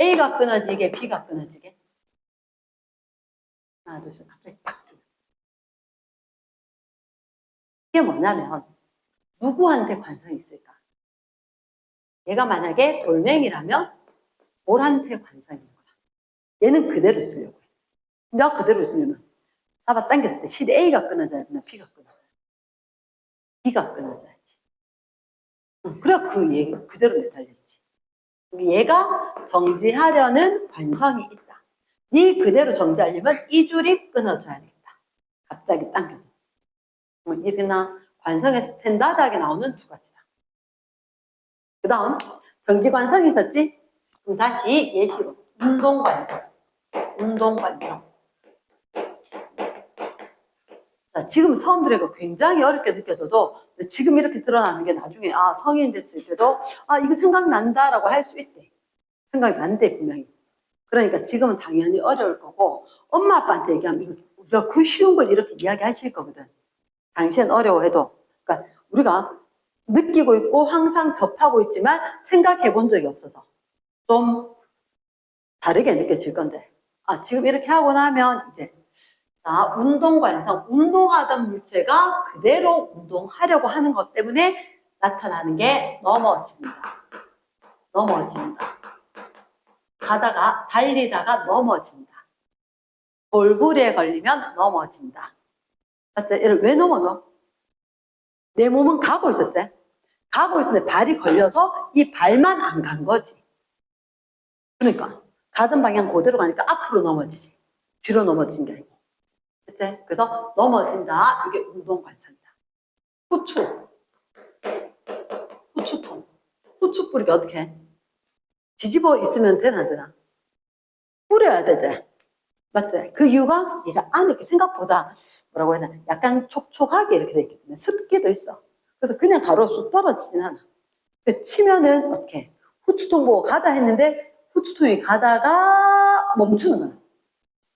A가 끊어지게, B가 끊어지게. 하나, 둘, 셋, 갑자기 딱 줘. 이게 뭐냐면 누구한테 관성이 있을까? 얘가 만약에 돌멩이라면 돌한테 관성이 있는 거야. 얘는 그대로 있으려고 해. 내가 그대로 있으려면 잡아당겼을 때 실이 A가 끊어져야 되나 B가 끊어져야 돼. B가 끊어져야지. 그래야 그 얘기 그대로 매달렸지. 얘가 정지하려는 관성이 있다. 네 그대로 정지하려면 이 줄이 끊어져야겠다. 갑자기 당겨져. 이래나 관성의 스탠다드하게 나오는 두 가지다. 그 다음 정지관성이 있었지? 그럼 다시 예시로 운동관성. 운동관성. 자, 지금 처음 들으니까 굉장히 어렵게 느껴져도 지금 이렇게 드러나는 게 나중에 성인 됐을 때도 이거 생각난다라고 할 수 있대. 생각이 난대 분명히. 그러니까 지금은 당연히 어려울 거고 엄마 아빠한테 얘기하면 이거 우리가 그 쉬운 걸 이렇게 이야기하실 거거든. 당시엔 어려워해도. 그러니까 우리가 느끼고 있고 항상 접하고 있지만 생각해 본 적이 없어서 좀 다르게 느껴질 건데 지금 이렇게 하고 나면 이제 자, 운동관성, 운동하던 물체가 그대로 운동하려고 하는 것 때문에 나타나는 게 넘어집니다. 넘어진다. 가다가 달리다가 넘어진다. 돌부리에 걸리면 넘어진다. 맞지? 얘를 왜 넘어져? 내 몸은 가고 있었지? 가고 있었는데 발이 걸려서 이 발만 안 간 거지. 그러니까 가던 방향 그대로 가니까 앞으로 넘어지지. 뒤로 넘어진 게 아니고. 그치? 그래서 넘어진다. 이게 운동관성이다. 후추. 후추통. 후추 뿌리기 어떻게 해? 뒤집어 있으면 되나 안 되나? 뿌려야 되지. 맞지? 그 이유가 얘가 안에 생각보다 뭐라고 해야 되나? 약간 촉촉하게 이렇게 돼 있기 때문에 습기도 있어. 그래서 그냥 가로 쑥 떨어지진 않아. 치면은 어떻게? 후추통 보고 가자 했는데 후추통이 가다가 멈추는 거야.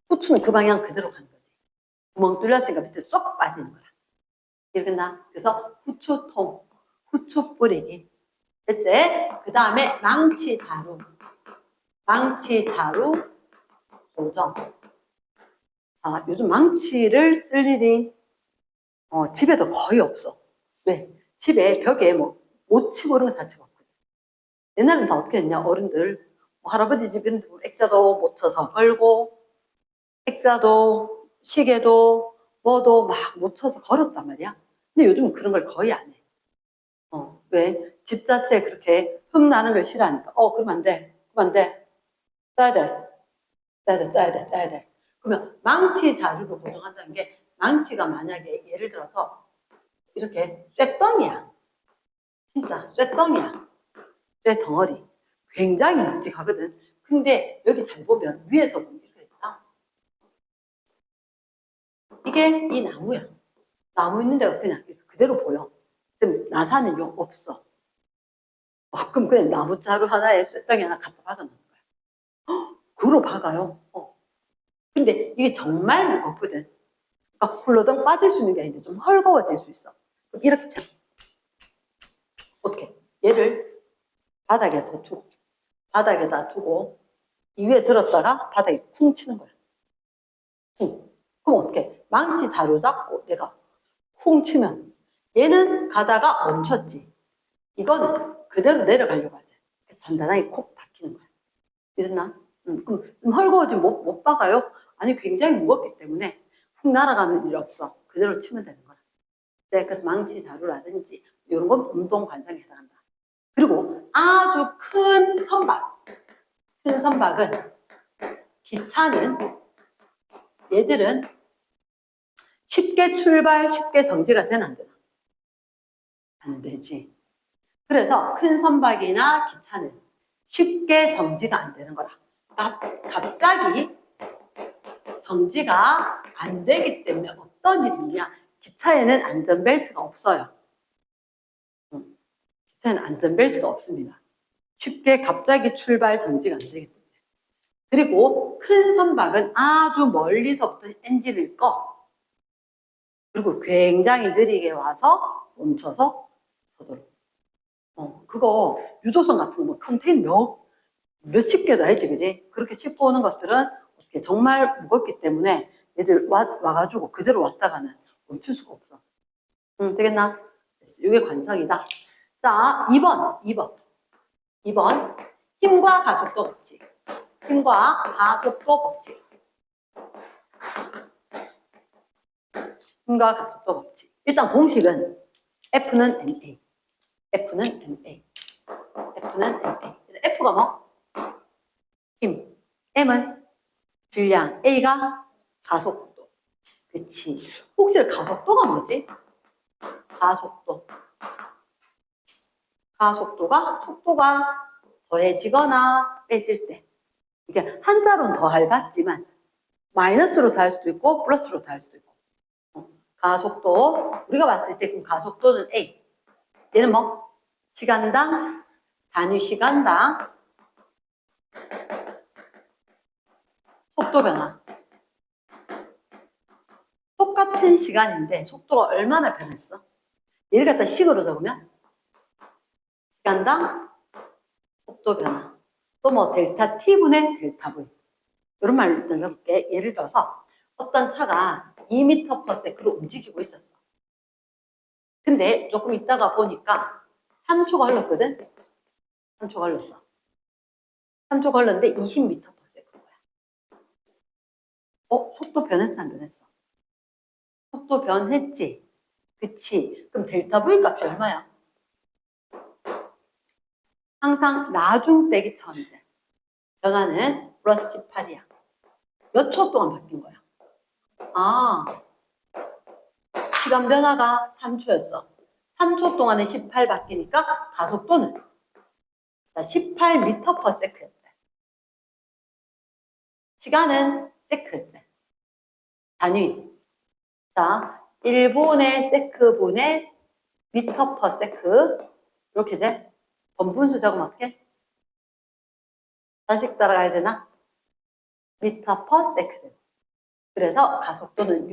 후추는 그 방향 그대로 가는 거지. 구멍 뚫렸으니까 밑에 쏙 빠지는 거야. 이해됐나? 그래서 후추통, 후추 뿌리기. 됐지? 그 다음에 망치 자루. 망치 자루 고정. 요즘 망치를 쓸 일이 집에도 거의 없어. 왜? 집에 벽에 못 치고 이런 거 다 치고 없거든. 옛날에는 다 어떻게 했냐? 어른들 할아버지 집에는 액자도 못 쳐서 걸고 액자도 시계도 뭐도 막 못 쳐서 걸었단 말이야. 근데 요즘은 그런 걸 거의 안 해. 왜? 집 자체에 그렇게 흠 나는 걸 싫어하니까. 그러면 안 돼. 그러면 안 돼. 떠야 돼. 떠야 돼. 떠야 돼. 떠야 돼. 그러면 망치 자루로 고정한다는 게 망치가 만약에 예를 들어서 이렇게 쇳덩이야. 진짜 쇳덩이야. 쇳덩어리. 굉장히 묵직하거든. 근데 여기 잘 보면 위에서 보면 이렇게 있다. 이게 이 나무야. 나무 있는 데가 그냥 그대로 보여. 지금 나사는 용 없어. 그럼 그냥 나무 자루 하나에 쇳덩이 하나 갖다 박아놓는 거야. 그로 박아요. 근데 이게 정말 무겁거든. 그러니까 훌러덩 빠질 수 있는 게 아닌데 좀 헐거워질 수 있어. 그럼 이렇게 쳐. 어떻게? 얘를 바닥에다 두고, 바닥에다 두고, 이 위에 들었다가 바닥에 쿵 치는 거야. 쿵. 그럼 어떻게? 망치 자루 잡고 내가 쿵 치면 얘는 가다가 멈췄지. 이거는 그대로 내려가려고 하지. 단단하게 콕 박히는 거야. 이랬나? 그럼 좀 헐거워지면 못 박아요? 아니, 굉장히 무겁기 때문에 훅 날아가는 일 없어. 그대로 치면 되는 거야. 네, 그래서 망치 자루라든지 이런 건 운동 관성에 해당한다. 그리고 아주 큰 선박. 큰 선박은 기차는 얘들은 쉽게 출발, 쉽게 정지가 되나 안 되나? 안 되지. 그래서 큰 선박이나 기차는 쉽게 정지가 안 되는 거라. 갑자기 정지가 안 되기 때문에 어떤 일이 있냐? 기차에는 안전벨트가 없어요. 기차에는 안전벨트가 없습니다. 쉽게 갑자기 출발 정지가 안 되기 때문에. 그리고 큰 선박은 아주 멀리서부터 엔진을 꺼. 그리고 굉장히 느리게 와서 멈춰서 서도록. 그거 유조선 같은 거 컨테이너 몇십 개도 알지, 그지? 그렇게 싣고 오는 것들은 어떻게 정말 무겁기 때문에 얘들 와가지고 그대로 왔다가는 멈출 수가 없어. 되겠나? 이게 관성이다. 자, 2번. 힘과 가속도 법칙. 힘과 가속도 법칙. 힘과 가속도 법칙. 일단 공식은 F는 ma. F는 ma. F는 ma. F가 뭐? 힘. M은 질량. A가 가속도. 그치. 혹시 가속도가 뭐지? 가속도. 가속도가 속도가 더해지거나 빼질 때. 이게 한자로는 더할 같지만 마이너스로 더할 수도 있고 플러스로 더할 수도 있고. 가속도. 우리가 봤을 때 그 가속도는 A. 얘는 뭐? 시간당, 단위 시간당 속도 변화. 똑같은 시간인데 속도가 얼마나 변했어? 얘를 갖다 식으로 적으면 시간당 속도 변화. 또 뭐 델타 T분의 델타 V. 이런 말로 일단 적을게. 예를 들어서 어떤 차가 2m/s로 움직이고 있었어. 근데 조금 있다가 보니까 3초가 흘렀거든? 3초가 흘렀어. 3초가 흘렀는데 20m/s인 거야. 속도 변했어, 안 변했어? 속도 변했지? 그치? 그럼 델타 V 값이 얼마야? 항상 나중 빼기 처음이지. 변화는 플러스 18이야. 몇 초 동안 바뀐 거야? 시간 변화가 3초였어. 3초 동안에 18 바뀌니까 가속도는 18m/s였대. 시간은 세크였대. 단위. 자, 1분의 세크분의 미터/세크. 이렇게 돼. 번분수 적으면 어떻게? 다시 따라가야 되나? 미터/세크 제곱. 그래서 가속도는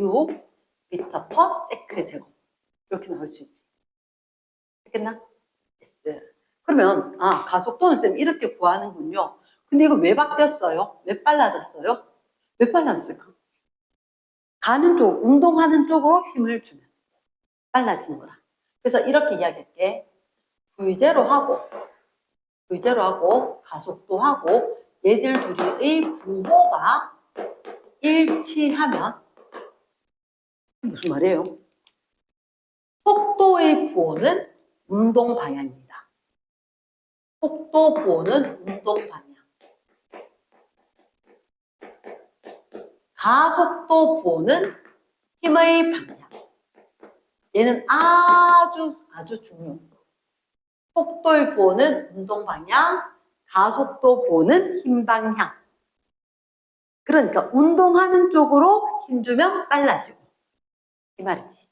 6m/세크 제곱. 이렇게 나올 수 있지. 됐겠나? yes. 그러면 가속도는 쌤 이렇게 구하는군요. 근데 이거 왜 바뀌었어요? 왜 빨라졌어요? 왜 빨라졌을까? 가는 쪽, 운동하는 쪽으로 힘을 주면 빨라지는 거라. 그래서 이렇게 이야기할게. V0하고 가속도하고 얘들 둘이의 부호가 일치하면 무슨 말이에요? 속도의 부호는 운동 방향입니다. 속도 부호는 운동 방향. 가속도 부호는 힘의 방향. 얘는 아주 중요. 속도의 부호는 운동 방향, 가속도 부호는 힘 방향. 그러니까 운동하는 쪽으로 힘주면 빨라지고. 이 말이지.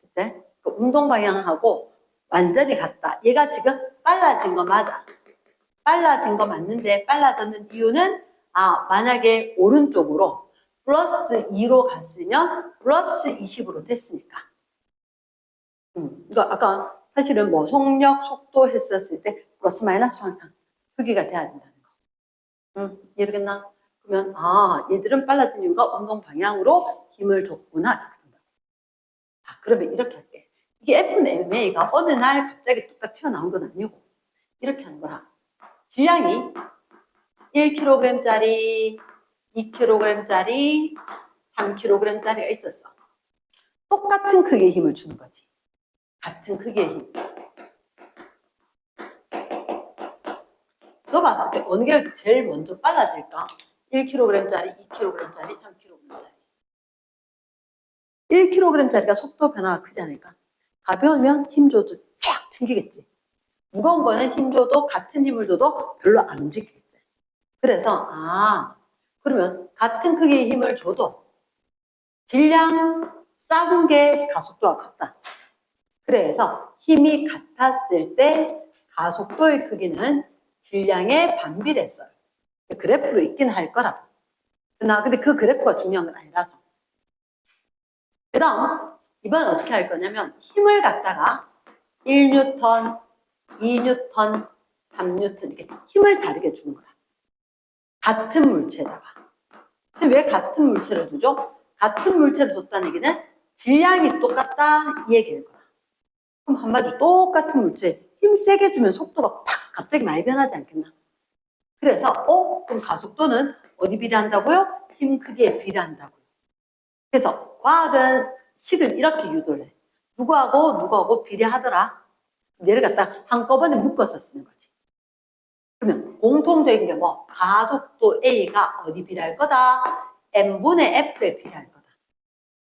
그치? 그 운동 방향하고 완전히 같다. 얘가 지금 빨라진 거 맞아. 빨라진 거 맞는데 빨라졌는 이유는 만약에 오른쪽으로 플러스 2로 갔으면 플러스 20으로 됐으니까. 이거 아까 사실은 뭐 속력, 속도 했었을 때 플러스 마이너스 항상 표기가 돼야 된다는 거. 이해되겠나? 그러면 얘들은 빨라진 이유가 운동 방향으로 힘을 줬구나. 그러면 이렇게 할게. 이게 FMA가 어느 날 갑자기 뚝딱 튀어나온 건 아니고 이렇게 하는 거라. 질량이 1kg짜리, 2kg짜리, 3kg짜리가 있었어. 똑같은 크기의 힘을 주는 거지. 같은 크기의 힘. 너 봤을 때 어느 게 제일 먼저 빨라질까? 1kg짜리, 2kg짜리, 3kg짜리. 1kg짜리가 속도 변화가 크지 않을까? 가벼우면 힘 줘도 쫙 튕기겠지. 무거운 거는 힘 줘도 같은 힘을 줘도 별로 안 움직이겠지. 그래서 그러면 같은 크기의 힘을 줘도 질량 작은 게 가속도가 컸다. 그래서 힘이 같았을 때 가속도의 크기는 질량에 반비례했어요. 그래프로 있긴 할 거라고. 근데 그 그래프가 중요한 건 아니라서. 그 다음 이번엔 어떻게 할 거냐면 힘을 갖다가 1N 2뉴턴, 3뉴턴 이렇게 힘을 다르게 주는 거야. 같은 물체에다가. 근데 왜 같은 물체를 두죠? 같은 물체를 줬다는 얘기는 질량이 똑같다 이 얘기일 거야. 그럼 한마디로 똑같은 물체에 힘 세게 주면 속도가 팍 갑자기 많이 변하지 않겠나? 그래서 그럼 가속도는 어디 비례한다고요? 힘 크기에 비례한다고요. 그래서 과학은 식을 이렇게 유도를 해. 누구하고 비례하더라. 얘를 갖다 한꺼번에 묶어서 쓰는 거지. 그러면 공통적인 게 뭐? 가속도 A가 어디 비례할 거다? M분의 F에 비례할 거다.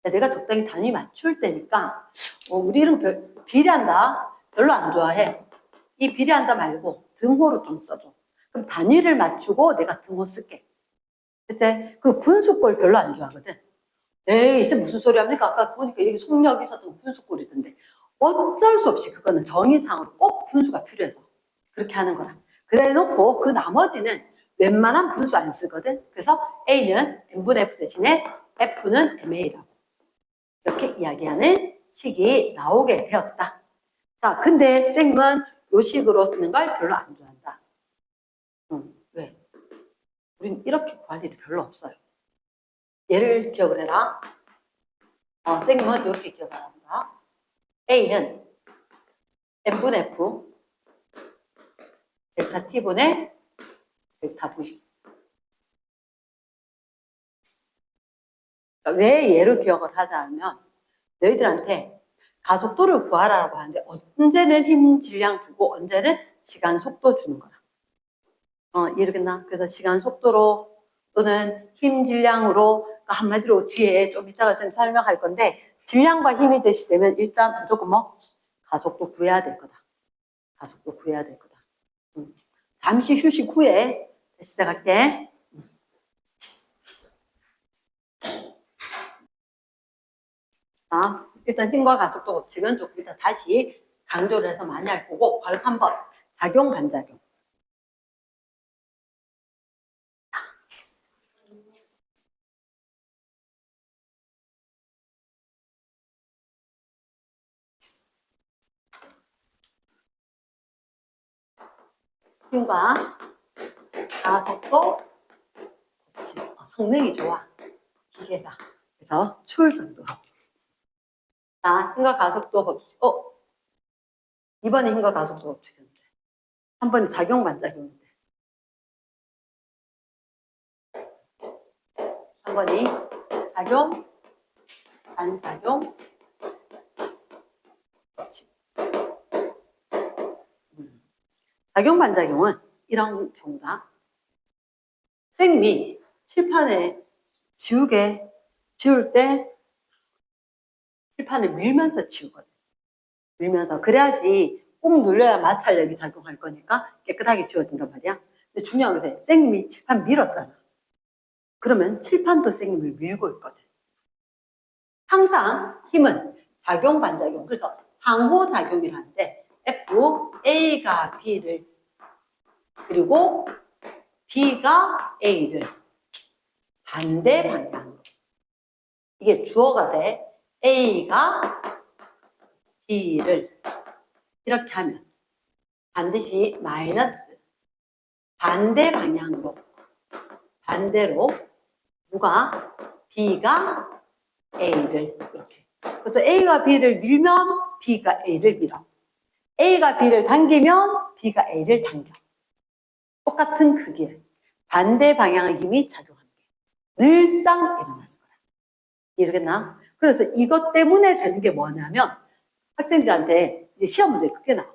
내가 적당히 단위 맞출 때니까 우리는 비례한다. 별로 안 좋아해. 이 비례한다 말고 등호로 좀 써줘. 그럼 단위를 맞추고 내가 등호 쓸게. 그치? 그 분수꼴 별로 안 좋아하거든. 에이, 이제 무슨 소리 합니까? 아까 보니까 여기 속력이 있었던 분수꼴이던데. 어쩔 수 없이 그거는 정의상으로 꼭 분수가 필요해서 그렇게 하는 거라. 그래 놓고 그 나머지는 웬만한 분수 안 쓰거든. 그래서 A는 M분의 F 대신에 F는 MA라고. 이렇게 이야기하는 식이 나오게 되었다. 자, 근데 쌤은 요 식으로 쓰는 걸 별로 안 좋아한다. 왜? 우린 이렇게 구할 일이 별로 없어요. 얘를 기억을 해라. 쌤은 이렇게 기억을 합니다. A는 M분의 F 델타 T분의 델타 V. 왜 얘를 기억을 하자면 너희들한테 가속도를 구하라고 하는데 언제는 힘 질량 주고 언제는 시간 속도 주는 거야. 이해겠나? 그래서 시간 속도로 또는 힘 질량으로 그러니까 한마디로 뒤에 좀 이따가 좀 설명할 건데 질량과 힘이 제시되면 일단 무조건 뭐 가속도 구해야 될 거다. 가속도 구해야 될 거다. 잠시 휴식 후에 다시 시작할게. 일단 힘과 가속도 법칙은 조금 이따 다시 강조를 해서 많이 할 거고 바로 3번 작용 반작용. 힘과 가속도 법칙. 성능이 좋아. 기계가. 그래서 추울 정도로. 자, 힘과 가속도 법칙. 이번에 힘과 가속도 법칙이었는데. 한 번에 작용 반작용인데. 한 번이 작용 반작용 법칙. 작용 반작용은 이런 경우다. 선생님이 칠판에 지울 때 칠판을 밀면서 지우거든. 밀면서. 그래야지 꾹 눌려야 마찰력이 작용할 거니까 깨끗하게 지워진단 말이야. 근데 중요한 게 선생님이 칠판 밀었잖아. 그러면 칠판도 선생님을 밀고 있거든. 항상 힘은 작용 반작용. 그래서 상호작용이라는데 F, A가 B를 그리고 B가 A를 반대 방향으로. 이게 주어가 돼. A가 B를 이렇게 하면 반드시 마이너스 반대 방향으로 반대로 누가 B가 A를 이렇게. 그래서 A가 B를 밀면 B가 A를 밀어. A가 B를 당기면 B가 A를 당겨. 똑같은 크기에 반대 방향의 힘이 작용하는 게 늘상 일어나는 거야. 이해되겠나? 그래서 이것 때문에 되는 게 뭐냐면 학생들한테 이제 시험 문제에 크게 나와.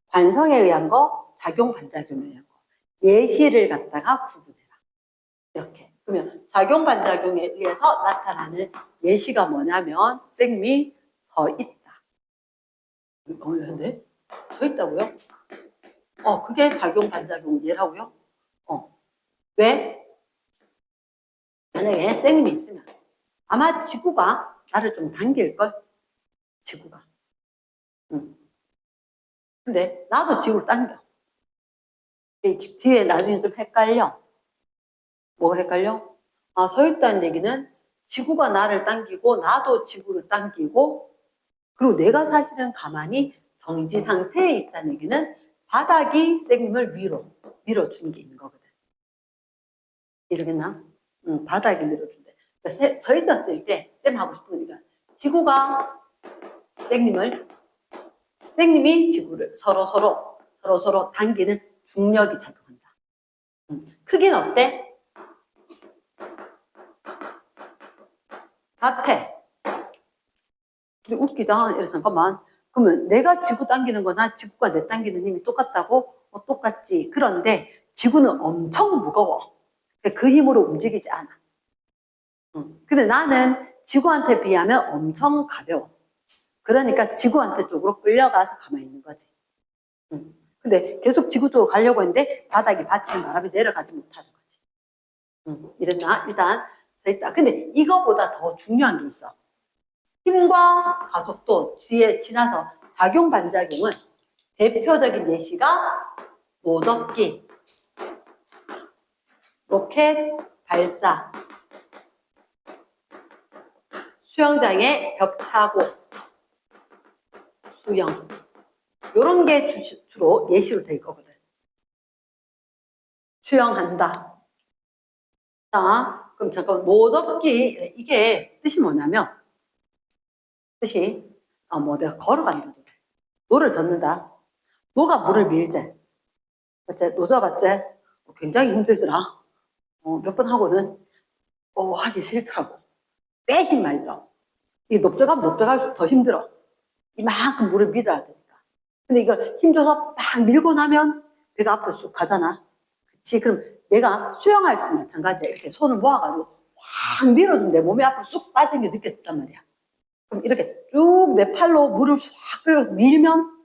관성에 의한 거, 작용 반작용에 의한 거. 예시를 갖다가 구분해라. 이렇게. 그러면 작용 반작용에 의해서 나타나는 예시가 뭐냐면 쌤이 서 있다. 근데 서 있다고요? 그게 작용 반작용 예라고요? 왜? 만약에 쌤이 있으면 아마 지구가 나를 좀 당길걸? 지구가. 근데 나도 지구를 당겨. 뒤에 나중에 좀 헷갈려. 뭐가 헷갈려? 서 있다는 얘기는 지구가 나를 당기고 나도 지구를 당기고 그리고 내가 사실은 가만히 정지 상태에 있다는 얘기는 바닥이 쌤을 위로 밀어주는 게 있는 거거든. 이러겠나? 바닥이 밀어준대. 그러니까 서 있었을 때 쌤 하고 싶은 거니까 지구가 쌤님이 지구를 서로 당기는 중력이 작용한다. 크기는 어때? 같아. 근데 웃기다. 이래서 잠깐만. 그러면 내가 지구 당기는 거나 지구가 내 당기는 힘이 똑같다고? 똑같지. 그런데 지구는 엄청 무거워. 그 힘으로 움직이지 않아. 근데 나는 지구한테 비하면 엄청 가벼워. 그러니까 지구한테 쪽으로 끌려가서 가만히 있는 거지. 근데 계속 지구 쪽으로 가려고 했는데 바닥이 받치는 바람에 내려가지 못하는 거지. 이랬나? 일단 돼 있다. 근데 이거보다 더 중요한 게 있어. 힘과 가속도 뒤에 지나서 작용 반작용은 대표적인 예시가 노젓기, 로켓 발사, 수영장에 벽차고, 수영. 이런 게 주로 예시로 될 거거든. 수영한다. 자, 그럼 잠깐 노젓기 이게 뜻이 뭐냐면 뜻이 내가 걸어간다. 노를 젓는다. 노가 물을 밀지. 맞지? 노 젓었지? 굉장히 힘들더라. 몇 번 하고는 하기 싫더라고. 꽤 힘 많이 들어. 이게 높져갈수록 더 힘들어. 이만큼 물을 밀어야 되니까. 근데 이걸 힘줘서 막 밀고 나면 배가 앞으로 쑥 가잖아. 그치? 그럼 내가 수영할 때 마찬가지야. 이렇게 손을 모아가지고 확 밀어주면 내 몸이 앞으로 쑥 빠진 게 느껴졌단 말이야. 그럼 이렇게 쭉 내 팔로 물을 쫙 끌어서 밀면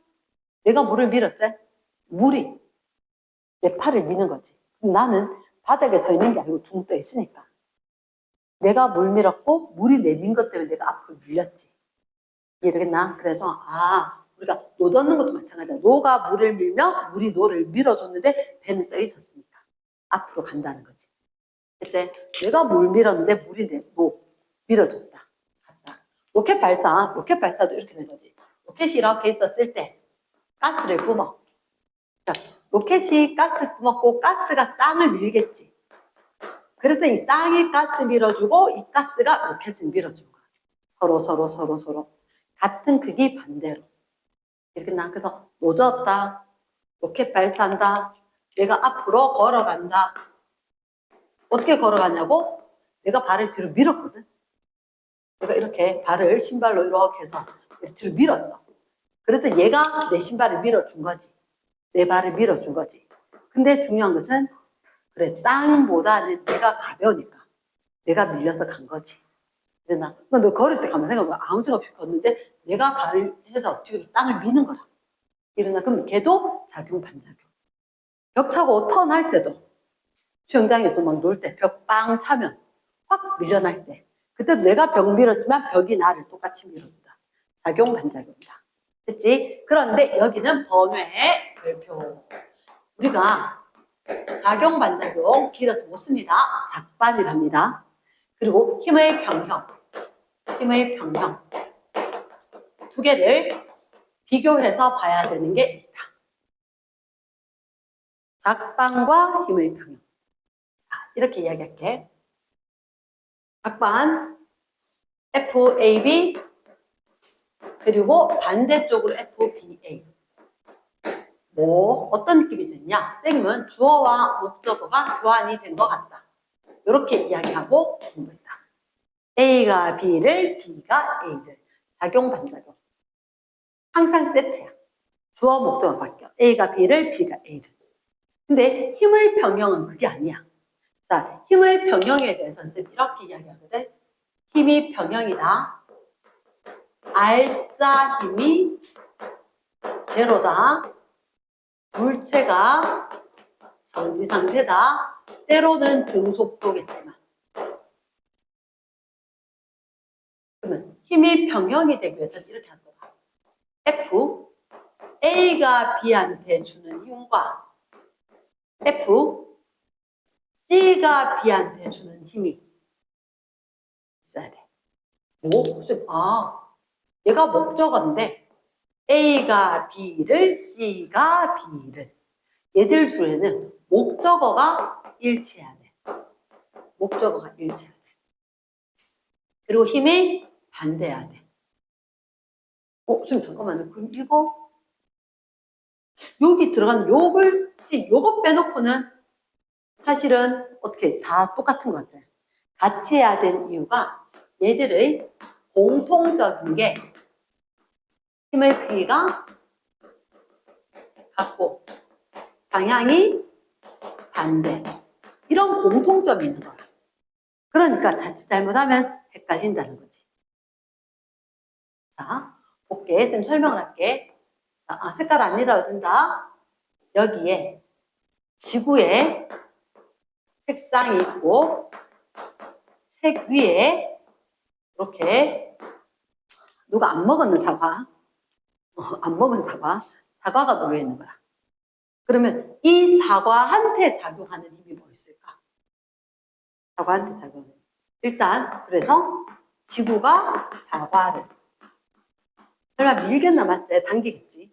내가 물을 밀었지? 물이 내 팔을 미는 거지. 그럼 나는 바닥에 서 있는 게 아니고 둥 떠 있으니까. 내가 물 밀었고 물이 내민 것 때문에 내가 앞으로 밀렸지. 이해되겠나? 그래서 우리가 노 젓는 것도 마찬가지야. 노가 물을 밀면 물이 노를 밀어줬는데 배는 떠 있었으니까 앞으로 간다는 거지. 이제 내가 물 밀었는데 물이 노 밀어줬다. 갔다. 로켓 발사도 이렇게 된 거지. 로켓이 이렇게 있었을 때 가스를 뿜어. 로켓이 가스 뿜었고 가스가 땅을 밀겠지. 그랬더니 땅이 가스 밀어주고 이 가스가 로켓을 밀어준 거야. 서로. 같은 크기 반대로. 이렇게 나 그래서 노졌다. 로켓 발사한다. 내가 앞으로 걸어간다. 어떻게 걸어가냐고? 내가 발을 뒤로 밀었거든. 내가 이렇게 발을 신발로 이렇게 해서 뒤로 밀었어. 그랬더니 얘가 내 신발을 밀어준 거지. 내 발을 밀어준 거지. 근데 중요한 것은 그래 땅보다는 내가 가벼우니까 내가 밀려서 간 거지. 그러나 너 걸을 때 가만 생각해보면 아무 생각 없이 걷는데 내가 발을 해서 뒤로 땅을 미는 거라. 이러나 그럼 걔도 작용 반작용. 벽 차고 턴할 때도 수영장에서 막 놀 때 벽 빵 차면 확 밀려날 때 그때도 내가 벽 밀었지만 벽이 나를 똑같이 밀어준다. 작용 반작용이다. 됐지? 그런데 여기는 번외의 별표. 우리가 작용 반작용 길어서 못 씁니다. 작반이랍니다. 그리고 힘의 평형 두 개를 비교해서 봐야 되는 게 있다. 작반과 힘의 평형. 이렇게 이야기할게. 작반 FAB 그리고 반대쪽으로 FBA. 어떤 느낌이 드냐? 쌤은 주어와 목적어가 교환이 된 것 같다. 이렇게 이야기하고 공부했다. A가 B를, B가 A를. 작용, 반작용. 항상 세트야. 주어, 목적어가 바뀌어. A가 B를, B가 A를. 근데 힘의 평형은 그게 아니야. 자, 힘의 평형에 대해서는 이렇게 이야기하거든. 힘이 평형이다. R자 힘이 제로다. 물체가 정지 상태다. 때로는 등속도겠지만. 그러면 힘이 평형이 되기 위해서는 이렇게 할 거다. F, A가 B한테 주는 힘과 F, C가 B한테 주는 힘이 있어야 돼. 얘가 목적어인데 A가 B를, C가 B를. 얘들 중에는 목적어가 일치해야 돼. 목적어가 일치해야 돼. 그리고 힘이 반대해야 돼. 선생님 잠깐만요. 그럼 이거 여기 들어간 요 글씨 요거 빼놓고는 사실은 어떻게 다 똑같은 거 같죠? 같이 해야 된 이유가 얘들의 공통적인 게 힘의 크기가 같고 방향이 반대. 이런 공통점이 있는 거야. 그러니까 자칫 잘못하면 헷갈린다는 거지. 자, 볼게. 쌤 설명을 할게. 색깔 안 잃어도 된다. 여기에 지구에 색상이 있고 색 위에 이렇게 누가 안 먹었는 사과, 안 먹은 사과가 놓여 있는 거야. 그러면 이 사과한테 작용하는 힘이 뭐 있을까? 사과한테 작용. 일단 그래서 지구가 사과를 설마 밀겠나 맞지? 당기겠지.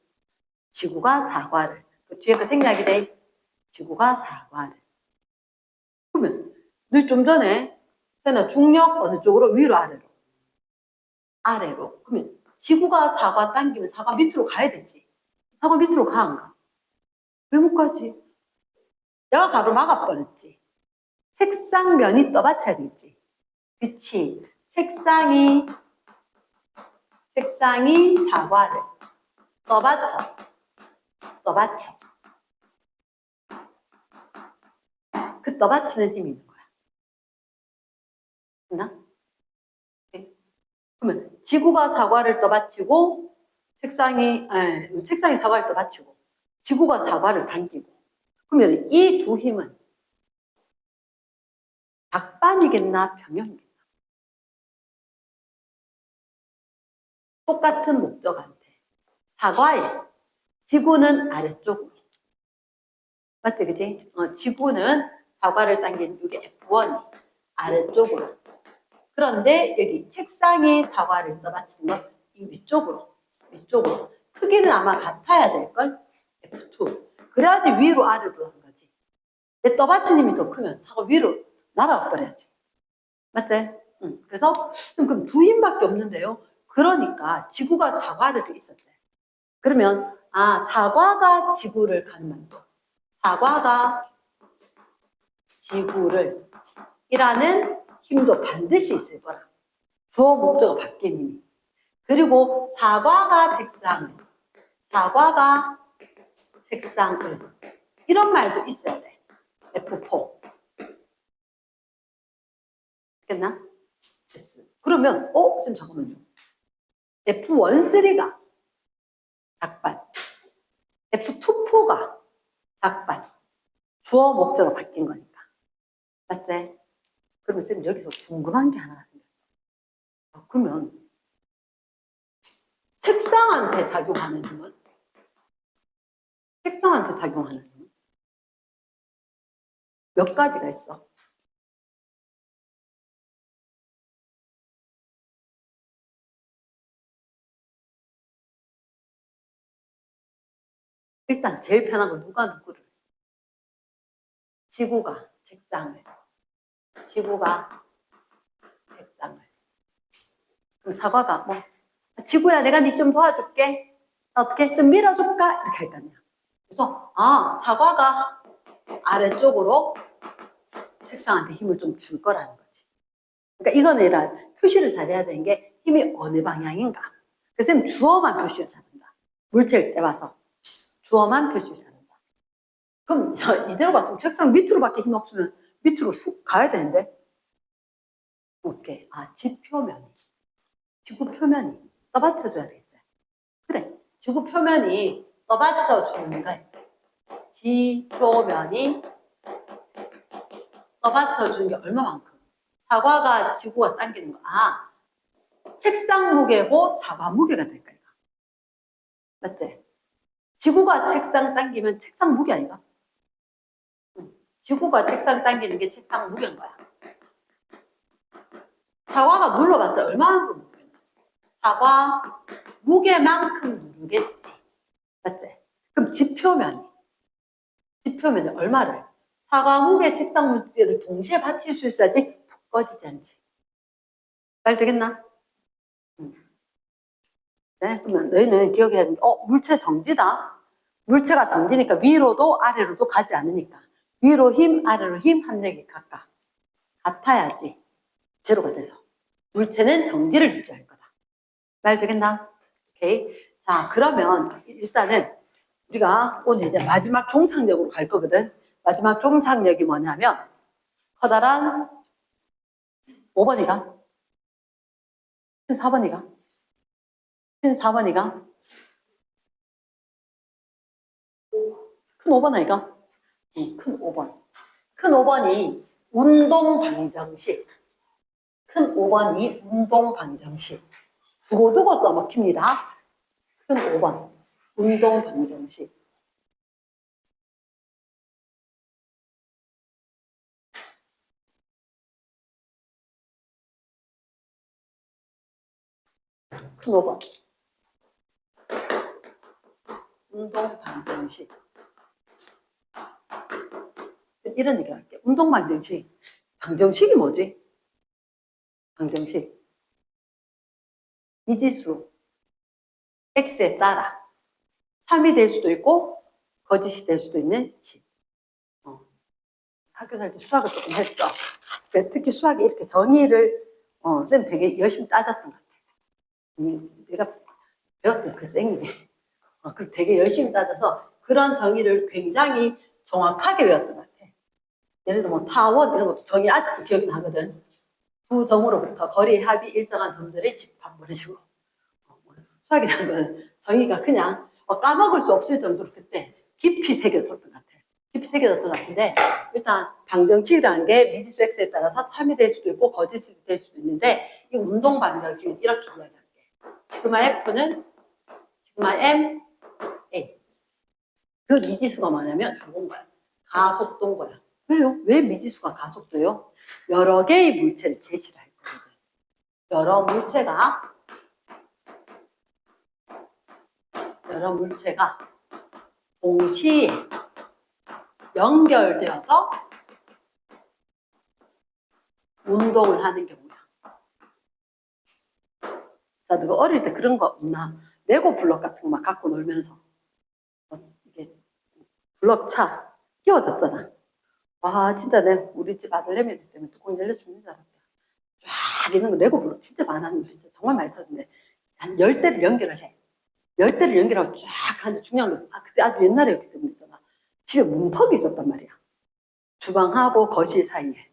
지구가 사과를 그 뒤에 그 생략이 돼. 지구가 사과를. 그러면 너 좀 전에 세나 중력 어느 쪽으로? 위로 아래로? 아래로. 그러면 지구가 사과 당기면 사과 밑으로 가야 되지. 사과 밑으로 가 안 가? 왜 못 가지? 내가 가로 막아버렸지. 색상면이 떠받쳐야 되겠지. 그치? 색상이 사과를 떠받쳐. 그 떠받치는 힘이 있는 거야. 됐나? 그러면 지구가 사과를 떠받치고 책상이 사과를 떠받치고 지구가 사과를 당기고 그러면 이 두 힘은 각반이겠나 평형이겠나? 똑같은 목적한테 사과에 지구는 아래쪽으로 맞지 그지? 지구는 사과를 당긴 이게 F1이 아래쪽으로 그런데 여기 책상이 사과를 떠받치는 건 이 위쪽으로 크기는 아마 같아야 될걸? F2 그래야지 위로 아래로 한 거지 내 떠받친 힘이 더 크면 사과 위로 날아가 버려야지 맞지? 그래서 그럼 두 힘밖에 없는데요 그러니까 지구가 사과를 있었대 그러면 사과가 지구를 가는 만도 사과가 지구를 이라는 힘도 반드시 있을 거라 주어 목적어 바뀐 힘이 그리고 사과가 책상을 이런 말도 있어야 돼 F4 됐나? 그러면 선생님 잠깐만요 F1, 3가 작반 F2, 4가 작반 주어 목적어 바뀐 거니까 맞지? 그러면 쌤 여기서 궁금한 게 하나가 생겼어 그러면 책상한테 작용하는 힘은? 몇 가지가 있어? 일단 제일 편한 건 누가 누구를? 지구가 책상을 그럼 사과가 지구야 내가 니 좀 도와줄게 어떻게 좀 밀어줄까? 이렇게 할 거 아니야 그래서 사과가 아래쪽으로 책상한테 힘을 좀 줄 거라는 거지 그러니까 이거는 이런 표시를 잘해야 되는 게 힘이 어느 방향인가 그래서 주어만 표시를 잘한다 물체를 떼봐서 주어만 표시를 잘한다 그럼 이대로 같으면 책상 밑으로밖에 힘 없으면 밑으로 훅 가야 되는데 어떻게? 지구 표면이 떠받쳐줘야 되겠지 그래 지구 표면이 떠받쳐주는 거야 지표면이 떠받쳐주는 게 얼마만큼? 사과가 지구가 당기는 거. 책상 무게고 사과 무게가 될까, 이거. 맞지? 지구가 책상 당기면 책상 무게 아닌가? 지구가 책상 당기는 게 책상 무게인 거야. 사과가 눌러봤자 얼마나 무게인가? 사과 무게만큼 누르겠지. 맞지? 그럼 지표면이 얼마를? 사과 무게 책상 무게를 동시에 받칠 수 있어야지 푹 꺼지지 않지. 말 되겠나? 네, 그러면 너희는 기억해야 되는 게, 물체 정지다. 물체가 정지니까 위로도 아래로도 가지 않으니까. 위로 힘, 아래로 힘, 합력이 각각 같아야지 제로가 돼서. 물체는 정지를 유지할 거다. 말 되겠나? 오케이. 자, 그러면 일단은 우리가 오늘 이제 마지막 종착역으로 갈 거거든. 마지막 종착역이 뭐냐면, 커다란 5번이가? 4번이가? 4번이가? 큰 5번 아이가? 큰 5번. 큰 5번이 운동 방정식. 큰 5번이 운동 방정식. 두고두고 써먹힙니다. 큰 5번. 운동 방정식. 큰 5번. 운동 방정식. 이런 얘기 할게. 운동 방정식. 방정식이 뭐지? 방정식. 미지수. x에 따라 3이 될 수도 있고 거짓이 될 수도 있는 식. 학교 다닐 때 수학을 조금 했어. 특히 수학에 이렇게 정의를 쌤 되게 열심히 따졌던 것 같아. 내가 배웠던 그 쌤이 그 되게 열심히 따져서 그런 정의를 굉장히 정확하게 외웠던 것 같아. 예를 들어 뭐 타원 이런 것도 정의 아직도 기억이 나거든. 두 점으로부터 거리 합이 일정한 점들의 집합 이런 식으로. 수학이라는 건 정의가 그냥 까먹을 수 없을 정도로 그때 깊이 새겨졌던 것 같아. 깊이 새겨졌던 것 같은데 일단 방정식이라는 게 미지수 x에 따라서 참이 될 수도 있고 거짓이 될 수도 있는데 이 운동 방정식은 이렇게 이야기할게. 시그마 f는 시그마 m a. 그 미지수가 뭐냐면 그건 거야. 가속도인 거야. 왜요? 왜 미지수가 가속도요? 여러 개의 물체를 제시를 할 거거든. 여러 물체가 동시에 연결되어서 운동을 하는 경우야. 자, 너가 어릴 때 그런 거 없나? 레고 블럭 같은 거 막 갖고 놀면서 이게 블럭차 끼워졌잖아. 와, 진짜 우리 집 아들 내미들 때문에 뚜껑 열려 죽는 줄 알았다. 쫙 있는 거 레고 블럭 진짜 많았는데 진짜 정말 많이 썼는데 한 10대를 연결을 해. 10대를 연결하고 쫙 하는데 중요한 건 그때 아주 옛날이었기 때문에 있잖아. 집에 문턱이 있었단 말이야. 주방하고 거실 사이에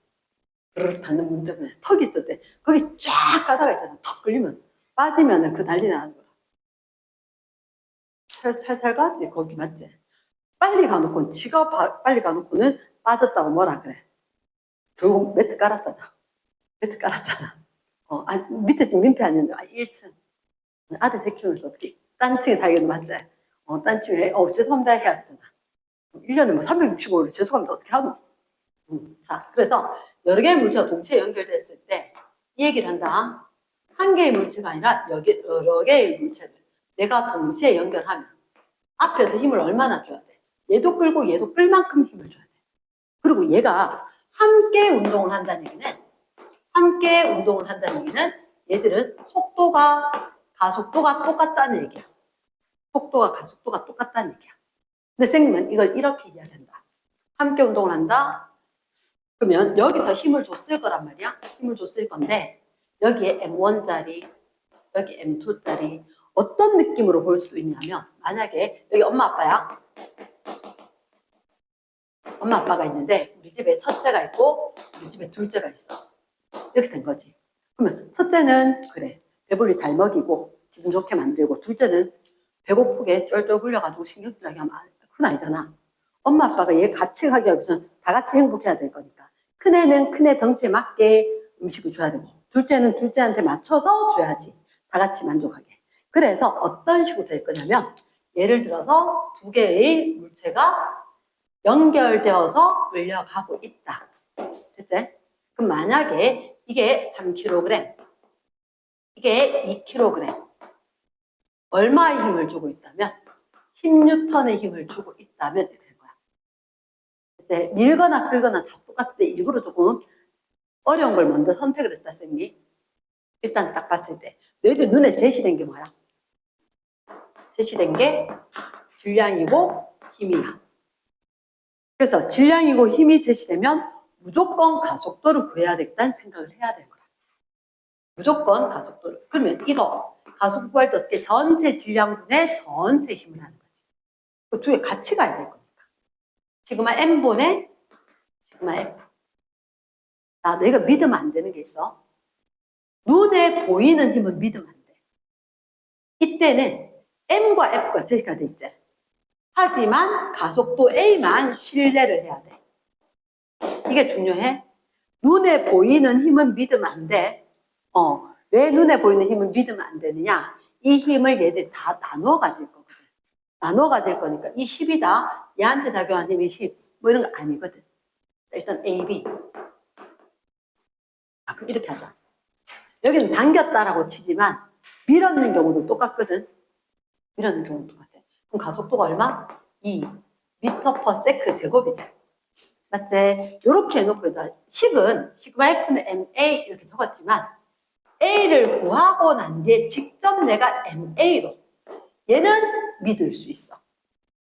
그렇게 닫는 문 때문에 턱이 있었대. 거기 쫙 가다가 있잖아. 턱 걸리면 빠지면은 그 난리 나는 거야. 살살 가지 거기 맞지? 빨리 가놓고 지가 빨리 가놓고는 빠졌다고 뭐라 그래. 결국 매트 깔았잖아. 밑에 지금 민폐 아니었는데 1층. 아들 새 키우면서 어떻게 딴 층에 살기도 맞지? 딴 층에 죄송합니다 해야 되잖아. 1년에 뭐 365일 죄송합니다 어떻게 하노? 자, 그래서 여러 개의 물체가 동시에 연결됐을 때 이 얘기를 한다. 한 개의 물체가 아니라 여러 개의 물체를 내가 동시에 연결하면 앞에서 힘을 얼마나 줘야 돼? 얘도 끌고 얘도 끌 만큼 힘을 줘야 돼. 그리고 얘가 함께 운동을 한다는 얘기는 얘들은 가속도가 똑같다는 얘기야. 속도가 가속도가 똑같다는 얘기야. 근데 선생님은 이걸 이렇게 이해한다. 함께 운동을 한다. 그러면 여기서 힘을 줬을 거란 말이야. 힘을 줬을 건데 여기에 M1짜리, 여기 M2짜리 어떤 느낌으로 볼 수 있냐면 만약에 여기 엄마 아빠야. 엄마 아빠가 있는데 우리 집에 첫째가 있고 우리 집에 둘째가 있어. 이렇게 된 거지. 그러면 첫째는 그래 배불리 잘 먹이고 기분 좋게 만들고 둘째는 배고프게 쫄쫄 굴려가지고 신경질나게 하면 그건 아니잖아. 엄마 아빠가 얘 같이 가기 위해서는 다 같이 행복해야 될 거니까. 큰애는 큰애 덩치에 맞게 음식을 줘야 되고 둘째는 둘째한테 맞춰서 줘야지. 다 같이 만족하게. 그래서 어떤 식으로 될 거냐면 예를 들어서 두 개의 물체가 연결되어서 끌려가고 있다. 실제? 그럼 만약에 이게 3kg, 이게 2kg. 얼마의 힘을 주고 있다면? 10N의 힘을 주고 있다면 이렇게 된 거야. 이제 밀거나 끌거나 다 똑같은데 일부러 조금 어려운 걸 먼저 선택을 했다, 쌤이. 일단 딱 봤을 때. 너희들 눈에 제시된 게 뭐야? 제시된 게 질량이고 힘이야. 그래서 질량이고 힘이 제시되면 무조건 가속도를 구해야 되겠다는 생각을 해야 되는 거야. 무조건 가속도를. 그러면 이거 가속도 구할 때 어떻게 전체 질량분의 전체 힘을 하는 거지. 그 두 개 같이 가야 될 거니까. 시그마 M분의 시그마 F. 나 너희가 믿으면 안 되는 게 있어. 눈에 보이는 힘은 믿으면 안 돼. 이때는 M과 F가 제시가 돼 있지. 하지만 가속도 A만 신뢰를 해야 돼. 이게 중요해. 눈에 보이는 힘은 믿으면 안 돼. 왜 눈에 보이는 힘은 믿으면 안 되느냐? 이 힘을 얘들이 다 나눠 가질 거거든. 나눠 가질 거니까 이 10이다. 얘한테 작용한 힘이 10. 뭐 이런 거 아니거든. 일단 A, B. 그럼 이렇게 하자. 여기는 당겼다라고 치지만 밀었는 경우도 똑같거든. 밀었는 경우도 똑같아. 그럼 가속도가 얼마? 2 m/s 제곱이지. 맞지? 이렇게 해놓고 식은 시그마 F는 MA 이렇게 적었지만 A를 구하고 난 뒤에 직접 내가 MA로 얘는 믿을 수 있어.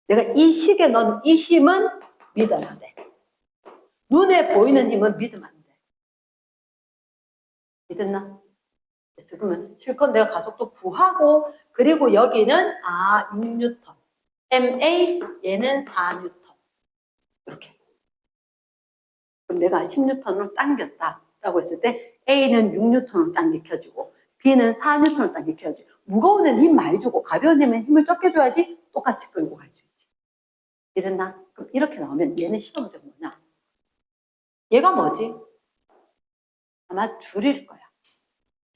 내가 이 식에 넣은 이 힘은 믿어야 돼. 눈에 보이는 힘은 믿으면 안 돼. 믿었나? 그러면 실컷 내가 가속도 구하고 그리고 여기는 6N MA 얘는 4N 이렇게. 그럼 내가 10N으로 당겼다라고 했을 때 A는 6N으로 당겨켜주고 B는 4N으로 당겨켜주고 무거운 애는 힘 많이 주고 가벼운 애는 힘을 적게 줘야지 똑같이 끌고 갈 수 있지. 이랬나? 그럼 이렇게 나오면 얘는 시험 문제가 뭐냐? 얘가 뭐지? 아마 줄일 거야.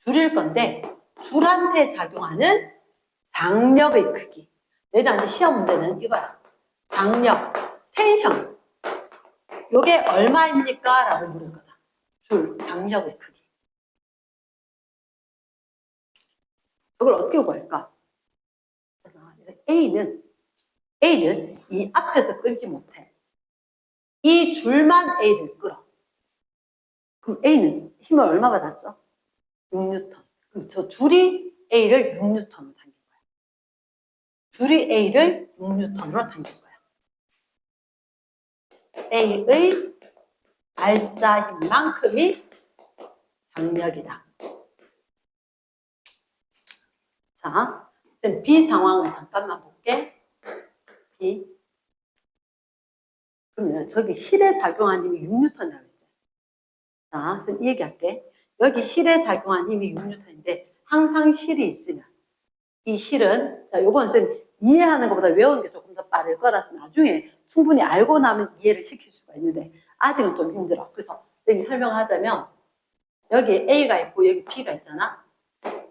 줄일 건데 줄한테 작용하는 장력의 크기. 내가 이제 시험 문제는 이거야. 장력, 텐션. 요게 얼마입니까? 라고 물을 거다. 줄, 장력의 크기. 이걸 어떻게 구할까? A는 이 앞에서 끌지 못해. 이 줄만 A를 끌어. 그럼 A는 힘을 얼마 받았어? 6N. 그럼 저 줄이 A를 6N으로 당긴 거야. 줄이 A를 6N으로 당긴 거야. A의 알짜 힘만큼이 장력이다. 자, B 상황을 잠깐만 볼게. B. 그러면 저기 실에 작용한 힘이 6N이라고 했죠. 자, 이 얘기할게. 여기 실에 작용한 힘이 6N인데 항상 실이 있으면 이 실은 자, 요건 쌤 이해하는 것보다 외우는 게 조금 더 빠를 거라서 나중에 충분히 알고 나면 이해를 시킬 수가 있는데 아직은 좀 힘들어. 그래서 여기 설명하자면 여기 A가 있고 여기 B가 있잖아.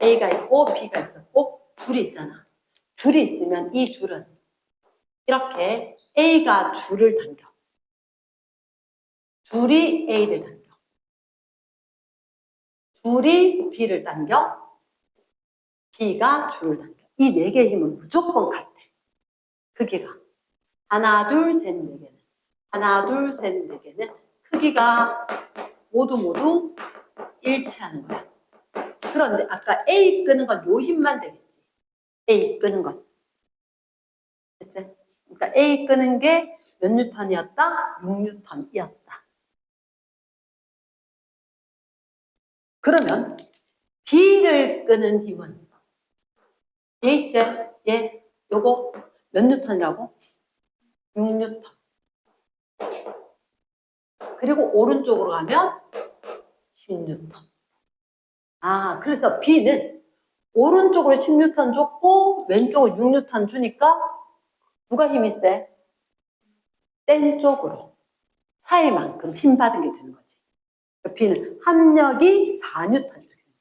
A가 있고 B가 있었고 줄이 있잖아. 줄이 있으면 이 줄은 이렇게 A가 줄을 당겨. 줄이 A를 당겨. 줄이 B를 당겨. B가 줄을 당겨. 이 네 개의 힘은 무조건 같아. 크기가. 하나, 둘, 셋, 네 개는. 하나, 둘, 셋, 네 개는 크기가 모두 일치하는 거야. 그런데 아까 A 끄는 건 요 힘만 되겠지. A 끄는 건. 됐지? 그러니까 A 끄는 게 몇 뉴턴이었다? 6뉴턴이었다. 그러면 B를 끄는 힘은 얘 있지? 얘 요거 몇 뉴턴이라고? 6뉴턴. 그리고 오른쪽으로 가면 10뉴턴. 그래서 B는 오른쪽으로 10뉴턴 줬고 왼쪽으로 6뉴턴 주니까 누가 힘이 세? 센 쪽으로 차이만큼 힘 받은 게 되는 거지. B는 합력이 4뉴턴 이렇게 되는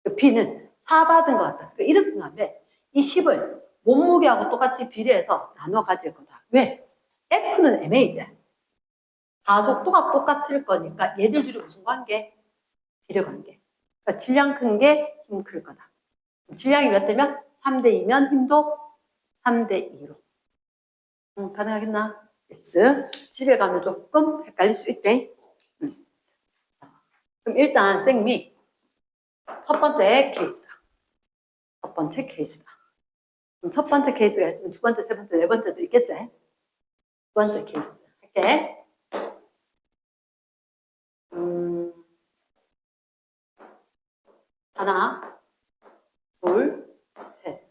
거야. B는 4 받은 것 같다. 이렇게 하면 이 10을 몸무게하고 똑같이 비례해서 나눠 가질 거다. 왜? F는 MA지. 가속도가 똑같을 거니까 얘들 둘이 무슨 관계? 비례 관계. 그러니까 질량 큰 게 힘 클 거다. 질량이 몇 대면? 3대 2면 힘도 3대 2로. 가능하겠나? yes. 집에 가면 조금 헷갈릴 수 있대. 그럼 일단 쌤이 첫 번째 케이스다. 첫 번째 케이스다. 그럼 첫 번째 케이스가 있으면 두 번째, 세 번째, 네 번째도 있겠지? 두 번째 케이스 할게. 하나, 둘, 셋.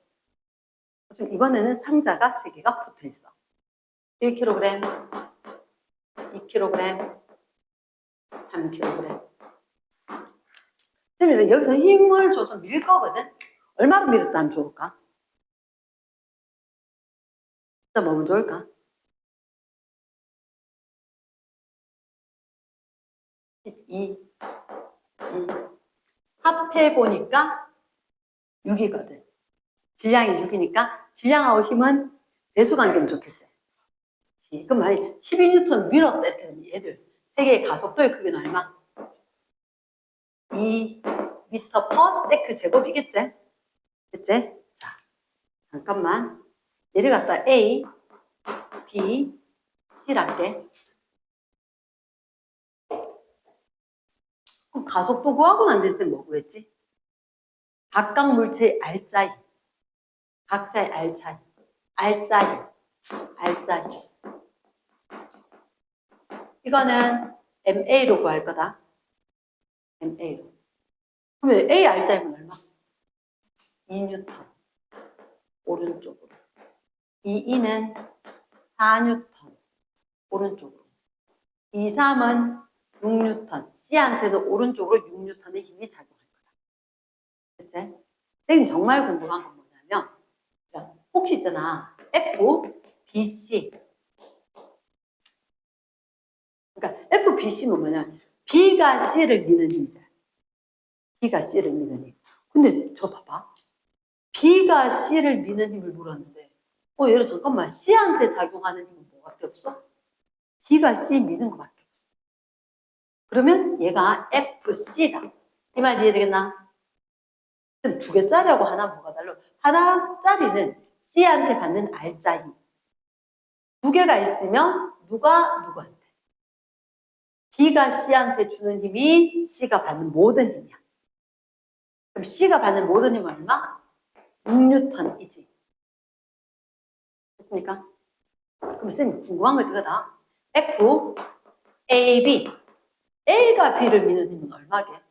지금 이번에는 상자가 3개가 붙어 있어. 1kg, 2kg, 3kg. 선생님, 여기서 힘을 줘서 밀 거거든? 얼마로 밀었다면 좋을까? 진짜 뭐면 좋을까? 12. 합해보니까 6이거든. 질량이 6이니까 질량하고 힘은 배수관계면 좋겠지. 그럼 만약에 12N 밀었다 했더니 얘들 3개의 가속도의 크기는 얼마? 2m/s 제곱이겠지? 됐지? 자, 잠깐만. 얘를 갖다 A, B, C랄게. 그럼 가속도 구하고 난 뒤에 뭐 구했지? 각각 물체의 R자리. 각자의 R자리. R자리. R자리. 이거는 MA로 구할 거다. MA로. 그러면 A R자리면 얼마? 2N. 오른쪽으로. 이 2는 4N. 오른쪽으로. 이 3은 6N. C한테도 오른쪽으로 6N의 힘이 작용할 거다. 됐지? 선생님 정말 궁금한 건 뭐냐면, 혹시 있잖아. F, B, C. 그러니까 F, B, C는 뭐냐면, B가 C를 미는 힘이잖아. B가 C를 미는 힘. 근데 저 봐봐. B가 C를 미는 힘을 물었는데, 얘를 잠깐만, C한테 작용하는 힘은 뭐밖에 없어? B가 C 미는 것밖에 없어. 그러면 얘가 FC다. 이 말 이해되겠나? 2개짜리하고 하나 뭐가 달라? 하나짜리는 C한테 받는 R자 힘. 2개가 있으면 누구한테? B가 C한테 주는 힘이 C가 받는 모든 힘이야. 그럼 C가 받는 모든 힘은 얼마? 6N이지. 됐습니까? 그럼 선생님 궁금한 거 이거다. F, A, B. A가 B를 미는 힘은 얼마게?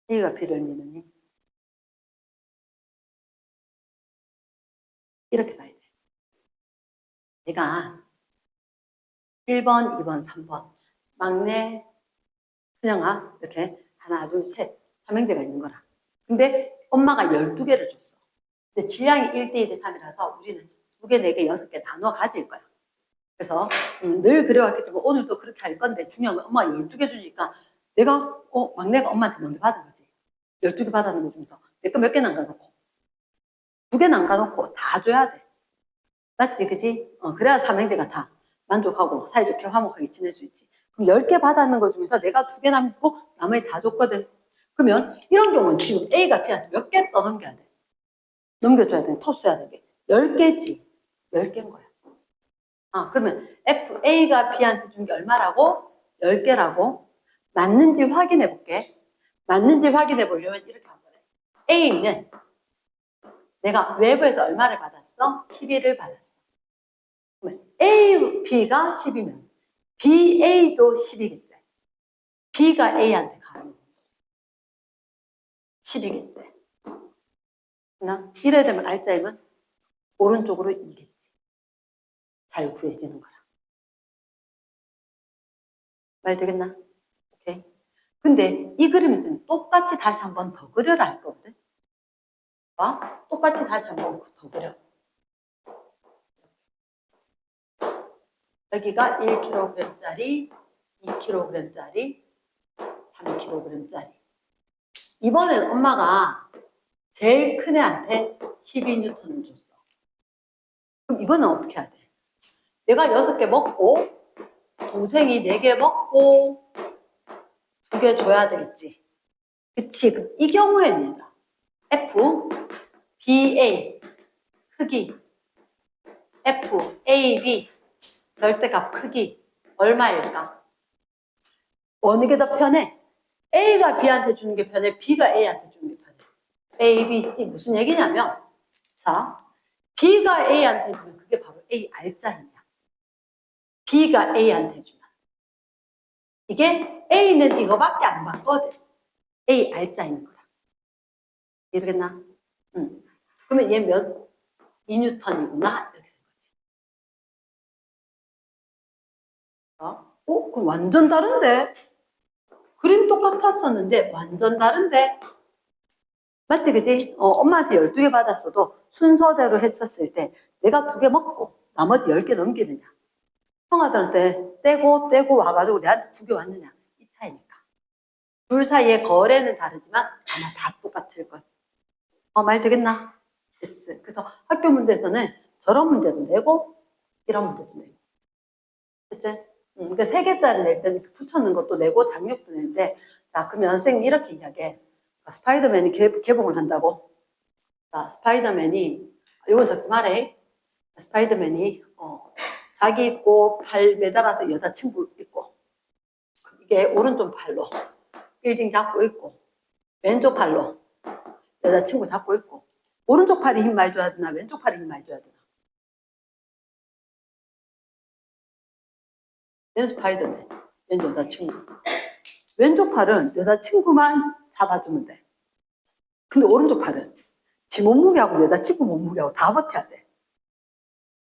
A가 B를 미는 힘. 이렇게 봐야 돼. 내가 1번, 2번, 3번. 막내, 그냥아, 이렇게 하나, 둘, 셋. 삼형제가 있는 거라. 근데 엄마가 12개를 줬어. 근데 질량이 1대 2대 3이라서 우리는 2개, 4개, 6개 나눠 가질 거야. 그래서 늘 그래왔기 때문에 오늘도 그렇게 할 건데 중요한 건 엄마가 12개 주니까 내가 막내가 엄마한테 먼저 받은 거지. 12개 받았는 거 중에서 내 거 몇 개 남겨놓고 2개 남겨놓고 다 줘야 돼. 맞지? 그지? 그래야 삼형제가 다 만족하고 사이좋게 화목하게 지낼 수 있지. 그럼 10개 받았는 것 중에서 내가 2개 남기고 나머지 다 줬거든. 그러면 이런 경우는 지금 A가 B한테 몇 개 떠넘겨야 돼? 넘겨줘야 돼. 토스해야 돼. 10개지. 10개인 거야. 그러면 A가 B한테 준 게 얼마라고? 10개라고? 맞는지 확인해 볼게. 맞는지 확인해 보려면 이렇게 한 거래. A는 내가 외부에서 얼마를 받았어? 12를 받았어. 그러면 A, B가 10이면 BA도 10이겠지. B가 A한테 가는 거. 10이겠지. 이래야 되면 R자임은 오른쪽으로 2겠지. 잘 구해지는 거라. 말 되겠나? 오케이. 근데 이 그림은 똑같이 다시 한 번 더 그려라 할 거거든. 똑같이 다시 한 번 더 그려. 여기가 1kg짜리, 2kg짜리, 3kg짜리. 이번엔 엄마가 제일 큰 애한테 12N을 줬어. 그럼 이번엔 어떻게 해야 돼? 내가 6개 먹고, 동생이 4개 먹고, 두 개 줘야 될지. 그치? 이 경우에는 얘들아, F, BA 크기, F, AB 절대값 크기 얼마일까? 어느 게 더 편해? A가 B한테 주는 게 편해? B가 A한테 주는 게 편해? A, B, C 무슨 얘기냐면 자, B가 A한테 주면 그게 바로 A 알짜이냐. B가 A한테 주면 이게 A는 이거밖에 안 받거든. A 알짜인 거야. 이해되겠나? 그러면 얘 몇? 2뉴턴이구나. 이렇게 된 거지. 그럼 완전 다른데? 그림 똑같았었는데 완전 다른데? 맞지, 그지? 엄마한테 12개 받았어도 순서대로 했었을 때 내가 2개 먹고 나머지 10개 넘기느냐. 형아들한테 떼고 와가지고 내한테 2개 왔느냐. 이 차이니까. 둘 사이의 거래는 다르지만 아마 다 똑같을 걸. 말 되겠나? yes. 그래서 학교 문제에서는 저런 문제도 내고 이런 문제도 내고. 그치? 그러니까 3개짜리 낼 때는 붙여넣은 것도 내고 장력도 내는데 자, 그러면 선생님이 이렇게 이야기해. 스파이더맨이 개봉을 한다고. 자, 스파이더맨이 이건 듣지 말해. 스파이더맨이 자기 있고 팔 매달아서 여자친구 있고 이게 오른쪽 팔로 빌딩 잡고 있고 왼쪽 팔로 여자친구 잡고 있고 오른쪽 팔이 힘 많이 줘야 되나 왼쪽 팔이 힘 많이 줘야 되나? 왼 스파이더맨, 왼 여자친구. 왼쪽 팔은 여자친구만 잡아주면 돼. 근데 오른쪽 팔은 지 몸무게하고 여자친구 몸무게하고 다 버텨야 돼.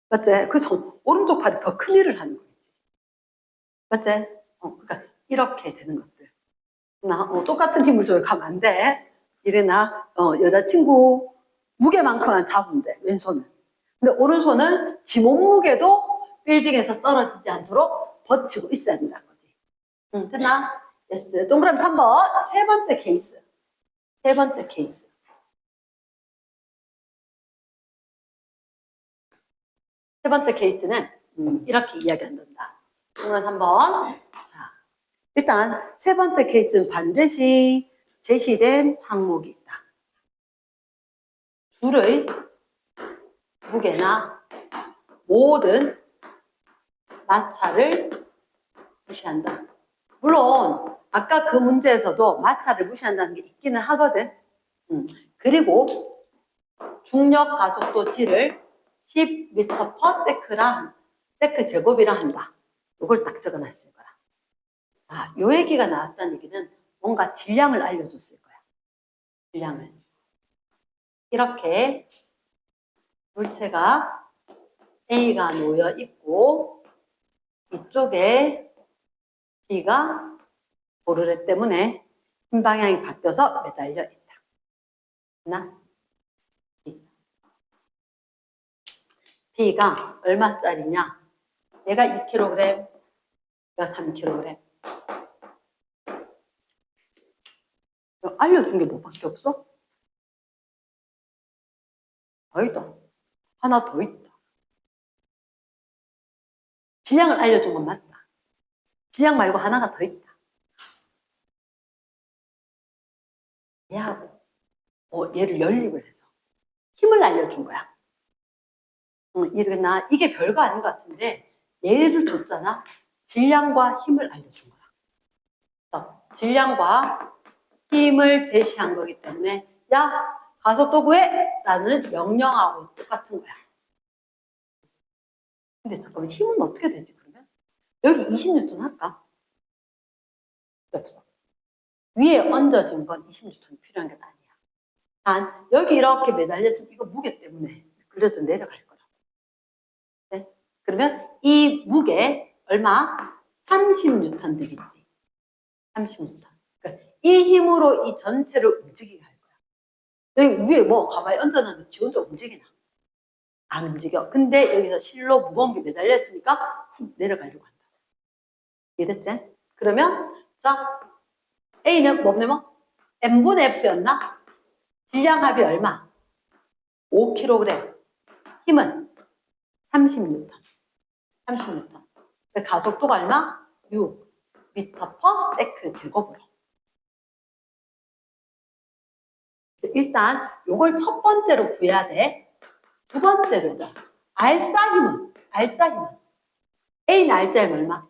맞지? 그래서 오른쪽 팔이 더 큰 일을 하는 거겠지. 맞지? 그러니까 이렇게 되는 것들. 똑같은 힘을 줘요. 가면 안 돼. 이래나 여자친구 무게만큼만 잡으면 돼. 왼손은. 근데 오른손은 지 몸무게도 빌딩에서 떨어지지 않도록 버티고 있어야 된다는 거지. 됐나? yes. 동그라미 3번. 세 번째 케이스. 세 번째 케이스. 세 번째 케이스는 이렇게 이야기한다. 동그라미 3번. 자, 일단 세 번째 케이스는 반드시 제시된 항목이 있다. 줄의 무게나 모든 마찰을 무시한다. 물론 아까 그 문제에서도 마찰을 무시한다는 게 있기는 하거든. 그리고 중력 가속도 g를 10m/s라 세크 제곱이라 한다. 이걸 딱 적어놨을 거야. 요 얘기가 나왔다는 얘기는 뭔가 질량을 알려줬을 거야. 질량을. 이렇게 물체가 A가 놓여 있고 이쪽에 B가 고르래 때문에 힘 방향이 바뀌어서 매달려 있다. 나 B가 얼마짜리냐? 얘가 2kg, 얘가 3kg. 알려준 게 뭐밖에 없어? 아니다. 하나 더 있다. 질량을 알려준 건 맞다. 질량 말고 하나가 더 있다. 얘하고 얘를 연립을 해서 힘을 알려준 거야. 이러겠나? 이게 별거 아닌 것 같은데 얘를 줬잖아. 질량과 힘을 알려준 거야. 질량과 힘을 제시한 거기 때문에 야 가속도 구해! 라는 명령하고 똑같은 거야. 근데 잠깐만 힘은 어떻게 되지 그러면? 여기 20N 할까? 없어. 위에 얹어진 건 20N이 필요한 게 아니야. 단 여기 이렇게 매달렸으면 이거 무게 때문에 그려져 내려갈 거라고. 네? 그러면 이 무게 얼마? 30N 되겠지. 30N. 그러니까 이 힘으로 이 전체를 움직이게 할 거야. 여기 위에 뭐 가만히 얹어놨는데 지 혼자 움직이나? 안 움직여. 근데 여기서 실로 무거운 게 매달려 있으니까 내려가려고 한다. 이해됐지? 그러면 자 A는 뭐냐면 M분의 F였나? 질량합이 얼마? 5kg. 힘은 30N. 30N. 가속도가 얼마? 6m/s 제곱으로. 일단 요걸 첫 번째로 구해야 돼. 두 번째로 알짜기면 A는 알짜기면 얼마?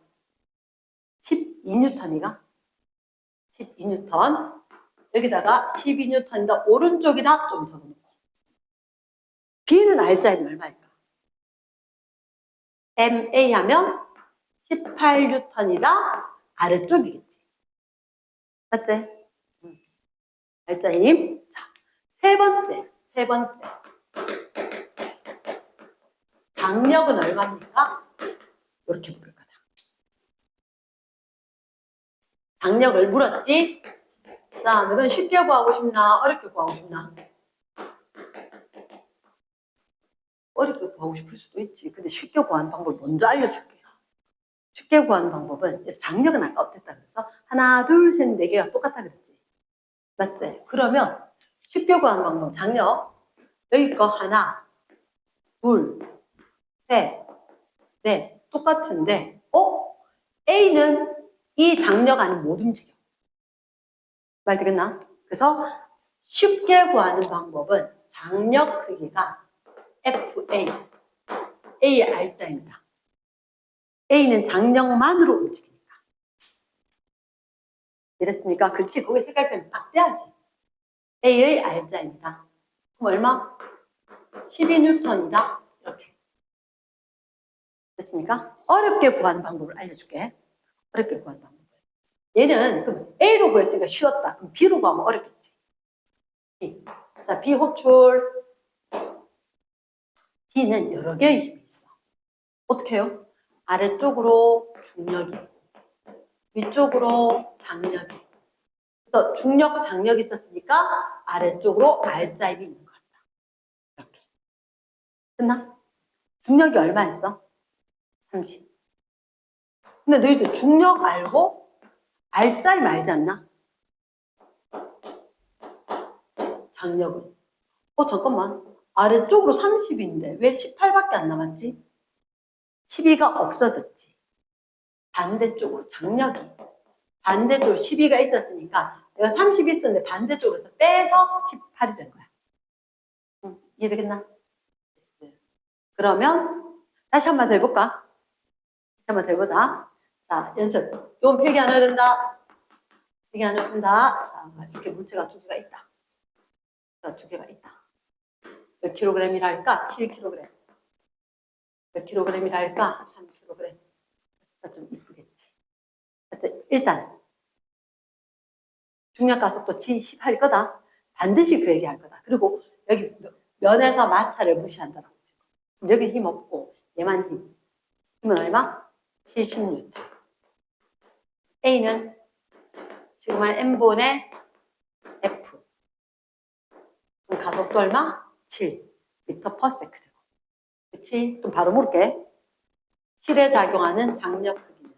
12N이가 12N. 여기다가 12N이다. 오른쪽이다. 좀 적어놓고. B는 알짜기면 얼마일까? MA 하면 18N이다. 아래쪽이겠지. 맞지? 알짜임. 자, 세 번째. 장력은 얼마입니까? 이렇게 물을 거다. 장력을 물었지? 자, 너는 쉽게 구하고 싶나? 어렵게 구하고 싶나? 어렵게 구하고 싶을 수도 있지. 근데 쉽게 구하는 방법을 먼저 알려줄게요. 쉽게 구하는 방법은 장력은 아까 어땠다 그랬어? 하나, 둘, 셋, 네 개가 똑같다 그랬지. 맞지? 그러면 쉽게 구하는 방법, 장력. 여기 거 하나, 둘, 셋, 넷. 똑같은데, A는 이 장력 안에 못 움직여. 말 되겠나? 그래서 쉽게 구하는 방법은 장력 크기가 FA, A의 알짜입니다. A는 장력만으로 움직이니까. 이랬습니까? 그렇지. 거기 색깔표는 딱 떼야지. A의 알짜입니다. 그럼 얼마? 12N이다. 이렇게. 됐습니까? 어렵게 구하는 방법을 알려줄게. 어렵게 구하는 방법. 얘는 그럼 A로 구했으니까 쉬웠다. 그럼 B로 구하면 어렵겠지. B. 자, B 호출. B는 여러 개의 힘이 있어. 어떻게 해요? 아래쪽으로 중력이 있고 위쪽으로 장력이 있고. 그래서 중력, 장력이 있었으니까 아래쪽으로 알짜임이 있는 것 같다. 이렇게. 됐나? 중력이 얼마 있어? 30. 근데 너희들 중력 알고 알짜임 알지 않나? 장력은. 잠깐만. 아래쪽으로 30인데 왜 18밖에 안 남았지? 12가 없어졌지. 반대쪽으로 장력이. 반대쪽으로 12가 있었으니까 내가 30 있었는데 반대쪽으로 빼서 18이 된 거야. 이해되겠나? 그러면 다시 한 번 더 해볼까? 다시 한 번 더 해보자. 자, 연습. 이건 필기 안 해야 된다. 필기 안 해야 된다. 자, 이렇게 물체가 두 개가 있다. 두 개가 있다. 몇 킬로그램이라 할까? 7kg. 몇 킬로그램이라 할까? 3kg. 숫자 좀 이쁘겠지. 일단 중력 가속도 G18일 거다. 반드시 그 얘기할 거다. 그리고 여기 면에서 마찰을 무시한다라고. 여기 힘 없고 얘만 힘. 힘은 얼마? 70N. A는 시그마 N분의 F. 그럼 가속도 얼마? 7 m/s. 그치? 좀 바로 물게. 실에 작용하는 장력 크기는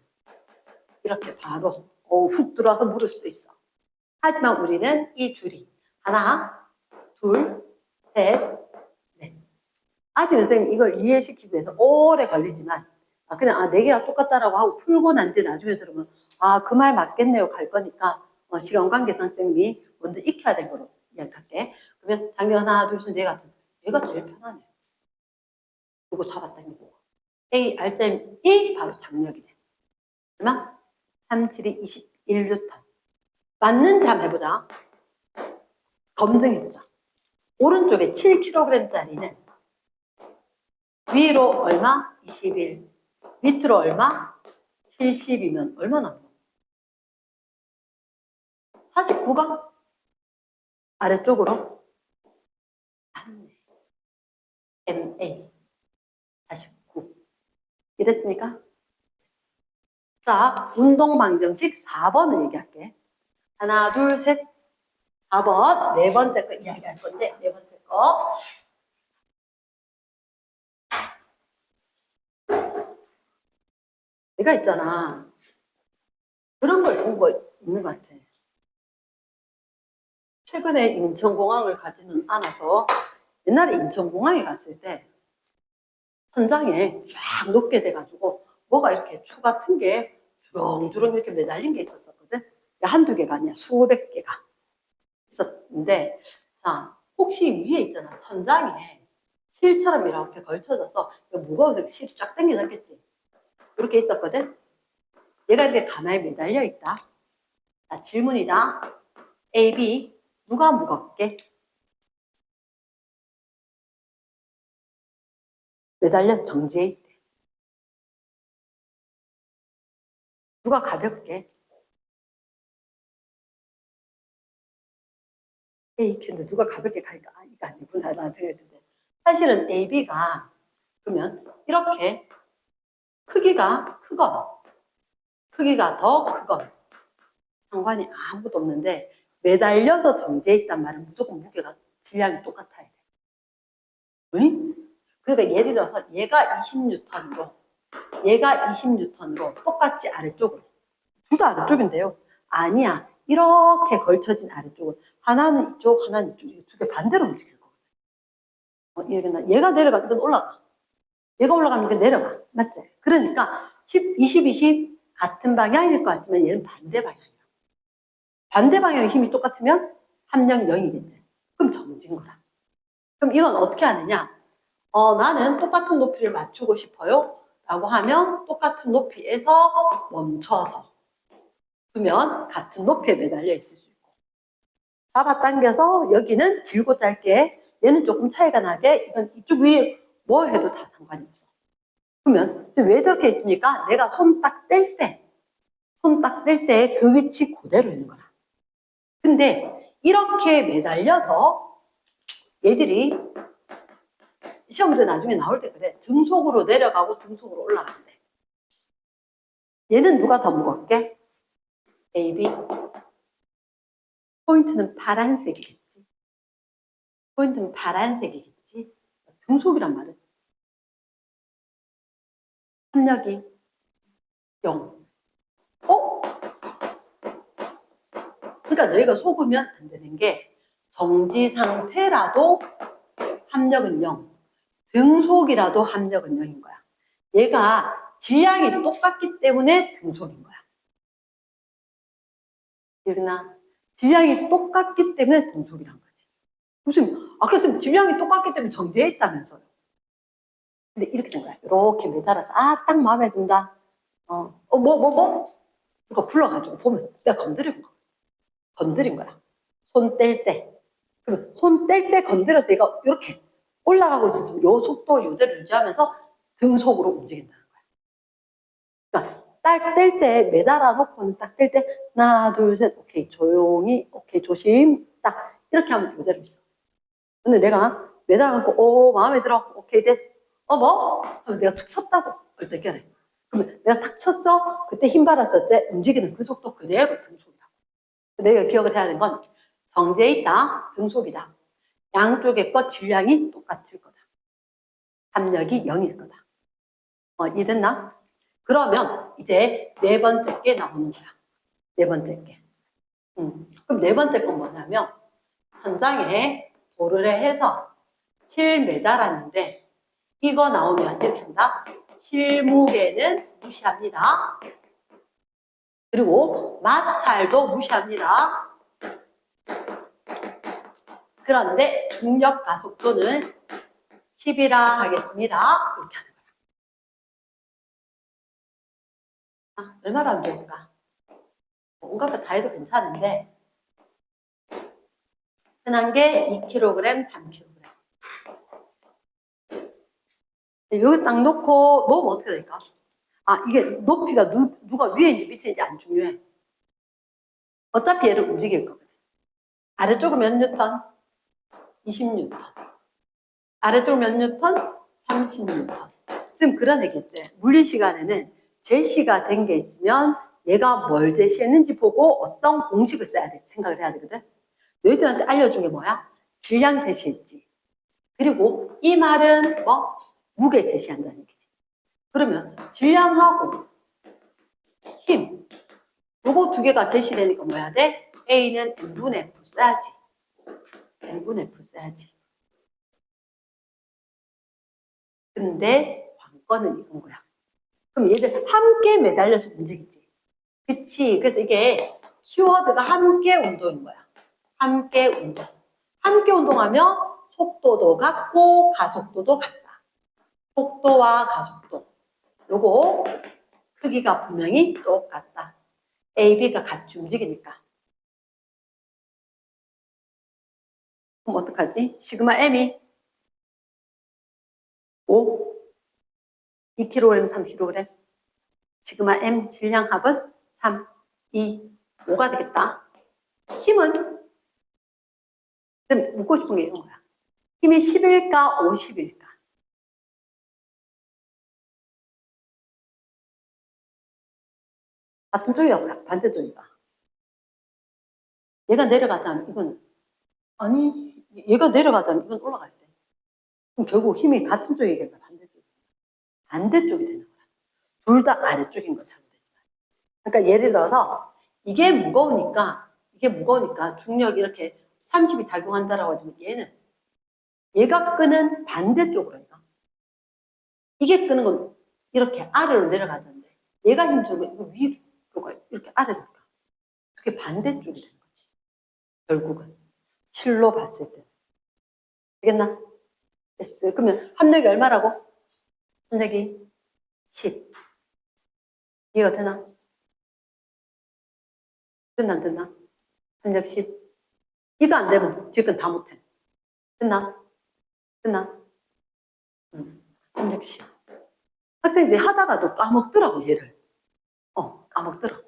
이렇게 바로 훅 들어와서 물을 수도 있어. 하지만 우리는 이 줄이 하나, 둘, 셋, 넷. 아직 선생님 이걸 이해시키기 위해서 오래 걸리지만 그냥 네 개가 똑같다라고 하고 풀고 난 뒤에 나중에 들으면 그 말 맞겠네요 갈 거니까 시간관계상 선생님이 먼저 익혀야 될 거로 이야기할게. 그러면 장력 하나, 둘, 셋, 네 같은 얘가 제일 편하네. 이거 잡아당기고 A 알짜임 1 바로 장력이 돼. 얼마? 3, 7이 21N. 맞는지 한번 해보자. 검증해보자. 오른쪽에 7kg짜리는 위로 얼마? 21. 밑으로 얼마? 70이면 얼마 남아? 49가 아래쪽으로 맞네. MA 49. 이랬습니까? 자, 운동방정식 4번을 얘기할게. 하나, 둘, 셋. 4번. 네 번째 거 이야기할 건데, 네 번째 거. 내가 있잖아. 그런 걸 본 거 있는 것 같아. 최근에 인천공항을 가지는 않아서 옛날에 인천공항에 갔을 때 천장에 쫙 높게 돼가지고 뭐가 이렇게 추 같은 게 주렁주렁 이렇게 매달린 게 있었거든. 한두 개가 아니야. 수백 개가 있었는데, 자, 자, 혹시 위에 있잖아. 천장에 실처럼 이렇게 걸쳐져서 무거워서 실이 쫙 당겨졌겠지. 이렇게 있었거든. 얘가 이렇게 가만히 매달려 있다. 자, 질문이다. A, B 누가 무겁게? 매달려 정지해 있대. 누가 가볍게? A, 근데 누가 가볍게 가니까 아 이거 아니구나 라는 생각이 드는데 사실은 A, B가 그러면 이렇게 크기가 크건 크기가 더 크건 상관이 아무것도 없는데 매달려서 정지해 있단 말은 무조건 무게가 질량이 똑같아야 돼. 응? 그러니까 예를 들어서 얘가 20N으로 얘가 20N으로 똑같이 아래쪽으로 둘 다 아래쪽인데요. 아니야. 이렇게 걸쳐진 아래쪽은 하나는 이쪽 하나는 이쪽 두 개 반대로 움직일 거거든. 얘가 내려가 이건 올라가. 얘가 올라가면 이건 내려가. 맞지? 그러니까 10, 20, 20 같은 방향일 것 같지만 얘는 반대 방향이야. 반대 방향의 힘이 똑같으면 함량 0이겠지. 그럼 정진 거라. 그럼 이건 어떻게 하느냐? 나는 똑같은 높이를 맞추고 싶어요. 라고 하면 똑같은 높이에서 멈춰서 두면 같은 높이에 매달려 있을 수 있고 잡아당겨서 여기는 길고 짧게 얘는 조금 차이가 나게 이건 이쪽 위에 뭐 해도 다 상관이 없어. 그러면 지금 왜 저렇게 있습니까? 내가 손 딱 뗄 때 그 위치 그대로 있는 거라. 근데 이렇게 매달려서 얘들이 시험 문제 나중에 나올 때 그래. 등속으로 내려가고 등속으로 올라가는데 얘는 누가 더 무겁게? A, B. 포인트는 파란색이겠지. 포인트는 파란색이겠지. 등속이란 말은 합력이 0. 그러니까 너희가 속으면 안 되는 게 정지 상태라도 합력은 0. 등속이라도 합력은 0인 거야. 얘가 질량이 똑같기 때문에 등속인 거야. 기억나? 질량이 똑같기 때문에 등속이란 거지. 무슨 아까 쌤 질량이 똑같기 때문에 정지해 있다면서요. 근데 이렇게 된 거야. 이렇게 매달아서 딱 마음에 든다. 이거 불러가지고 보면서 내가 건드린 거야. 손 뗄 때. 그러면 손 뗄 때 건드려서 얘가 이렇게 올라가고 있었으면 요 속도 요대로 유지하면서 등속으로 움직인다는 거야. 그러니까 딱 뗄 때 매달아 놓고는 딱 뗄 때 하나 둘 셋 오케이 조용히 오케이 조심 딱 이렇게 하면 그대로 있어. 근데 내가 매달아 놓고 마음에 들어 오케이 됐어. 뭐? 하면 내가 툭 쳤다고 얼떨결에. 그러면 내가 탁 쳤어 그때 힘 받았었지 움직이는 그 속도 그대로 등속이라고. 내가 기억을 해야 되는 건 정지해 있다 등속이다. 양쪽의 것 질량이 똑같을 거다. 합력이 0일 거다. 이해됐나? 그러면 이제 네 번째 게 나오는 거야. 네 번째 게. 그럼 네 번째 건 뭐냐면 천장에 도르래 해서 실 매달았는데 이거 나오면 이렇게 한다. 실무게는 무시합니다. 그리고 마찰도 무시합니다. 그런데 중력 가속도는 10이라 하겠습니다. 이렇게 하는 거야. 얼마나 안 좋을까? 온갖 거 다 해도 괜찮은데 흔한 게 2kg, 3kg. 여기 딱 놓고 놓으면 어떻게 될까? 이게 높이가 누가 위에인지 밑에인지 안 중요해. 어차피 얘를 움직일 거거든. 아래쪽은 몇 뉴턴? 20뉴턴. 아래쪽은 몇 뉴턴? 30뉴턴. 지금 그런 얘기겠지. 물리 시간에는 제시가 된 게 있으면 얘가 뭘 제시했는지 보고 어떤 공식을 써야 돼 생각을 해야 되거든. 너희들한테 알려준 게 뭐야? 질량 제시했지. 그리고 이 말은 뭐? 무게 제시한다는 얘기지. 그러면 질량하고 힘 요거 두 개가 제시되니까 뭐 해야 돼? A는 N분의 F 써야지. N분의 F 써야지. 근데 관건은 이건 거야. 그럼 얘들 함께 매달려서 움직이지. 그치? 그래서 이게 키워드가 함께 운동인 거야. 함께 운동. 함께 운동하면 속도도 같고 가속도도 같다. 속도와 가속도. 요거 크기가 분명히 똑같다. A, B가 같이 움직이니까. 그럼 어떡하지? 시그마 M이 5, 2kg, 3kg. 시그마 M 질량 합은 3, 2, 5가 되겠다. 힘은 묻고 싶은 게 이런 거야. 힘이 10일까 50일까? 같은 쪽이야, 반대쪽이가. 얘가 내려가자면 이건 아니 얘가 내려가자면 이건 올라갈 때. 그럼 결국 힘이 같은 쪽이겠다, 반대쪽. 반대쪽이 되는 거야. 둘 다 아래쪽인 것처럼 되지만. 그러니까 예를 들어서 이게 무거우니까 중력이 이렇게 30이 작용한다라고 하지만 얘가 끄는 반대쪽으로 해요. 이게 끄는 건 이렇게 아래로 내려가는데 얘가 힘주고 이거 위로 이렇게 아래로 가. 그게 반대쪽이 되는 거지. 결국은 실로 봤을 때. 되겠나? 됐어. 그러면 합력이 얼마라고? 합력이 10. 이해가 되나? 됐나 안 됐나? 합력 10. 이거 안 되면 뒤에 건 다 못해. 됐나? 됐나? 합력 10. 학생들이 하다가도 까먹더라고, 얘를. 까먹더라.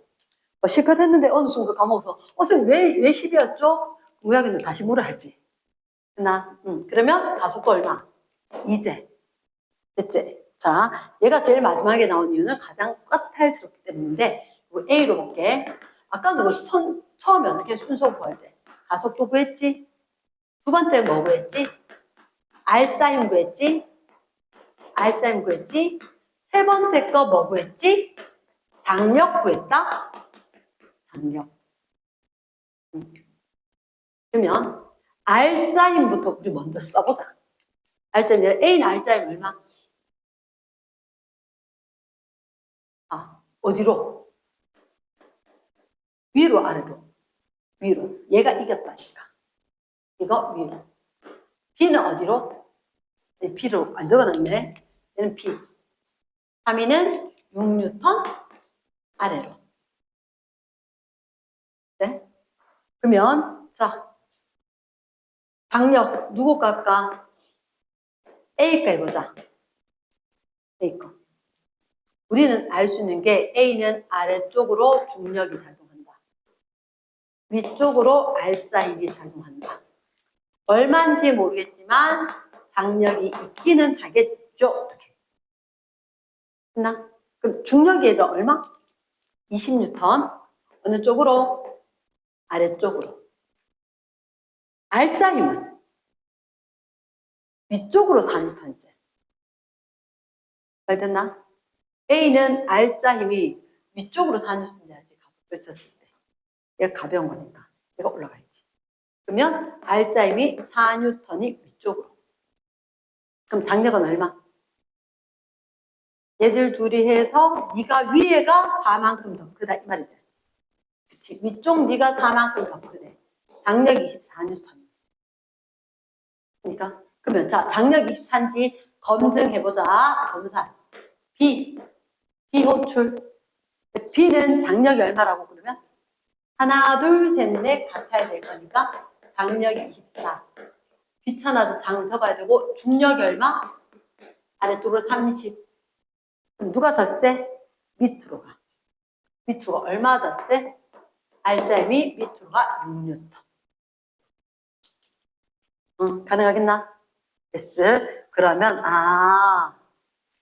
실컷 했는데 어느 순간 까먹어서 선생님 왜 10이었죠? 우야기는 다시 물어야지. 됐나? 그러면 가속도 얼마? 이제. 됐지? 자, 얘가 제일 마지막에 나온 이유는 가장 까탈스럽기 때문인데 A로 볼게. 아까는 처음에 어떻게 순서 구할 때? 가속도 구했지? 두 번째 뭐 구했지? R자임 구했지? R자임 구했지? 세 번째 거 뭐 구했지? 장력 구했다? 장력. 그러면 R자임부터 우리 먼저 써보자. R자임, A는 R자임 얼마? 어디로? 위로 아래로? 위로. 얘가 이겼다니까. 이거 위로. B는 어디로? B로 안 적어놨네. 얘는 B. 3위는 6N 아래로. 네? 그러면 자 장력 누구 갈까? A 거 해보자. A 거. 우리는 알 수 있는 게 A는 아래쪽으로 중력이 작용한다. 위쪽으로 R자임이 작용한다. 얼마인지 모르겠지만 장력이 있기는 하겠죠. 이렇게. 됐나? 그럼 중력이 얘가 얼마? 20N. 어느 쪽으로? 아래쪽으로. R자임은 위쪽으로 4N이지. 잘 됐나? A는 R자임이 위쪽으로 4N이야지 가속도 있었을 때. 얘가 가벼운 거니까. 얘가 올라가야지. 그러면 R자임이 4N이 위쪽으로. 그럼 장력은 얼마? 얘들 둘이 해서 네가 위에가 4만큼 더 크다 이 말이지. 그치? 위쪽 네가 4만큼 더 크네. 장력이 24N. 그러니까 그러면 자 장력 24인지 검증해보자. 검사. B 호출. B는 장력이 얼마라고 그러면? 하나, 둘, 셋, 넷 같아야 될 거니까 장력이 24. 귀찮아도 장 적어야 되고 중력이 얼마? 아래쪽으로 30. 그럼 누가 더 세? 밑으로 가. 밑으로 얼마 더 세? R자임이 밑으로 가 6N. 가능하겠나? 됐어. 그러면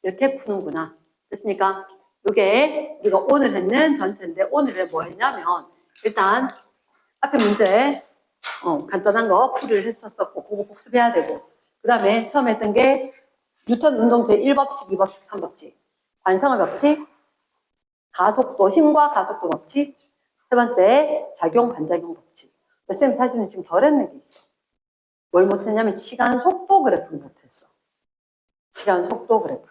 이렇게 푸는구나. 됐습니까? 이게 우리가 오늘 했는 전체인데 오늘에 뭐 했냐면 일단 앞에 문제 간단한 거 풀이를 했었었고 그거 복습해야 되고 그 다음에 처음 했던 게 뉴턴 운동제 1법칙, 2법칙, 3법칙 관성의 법칙 가속도, 힘과 가속도 법칙 세 번째 작용, 반작용 법칙 쌤 사실은 지금 덜 했는 게 있어. 뭘 못했냐면 시간 속도 그래프를 못했어. 시간 속도 그래프.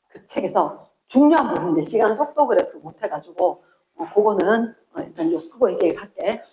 그 책에서 중요한 부분인데 시간 속도 그래프를 못해가지고 그거는 일단 그거 얘기할게.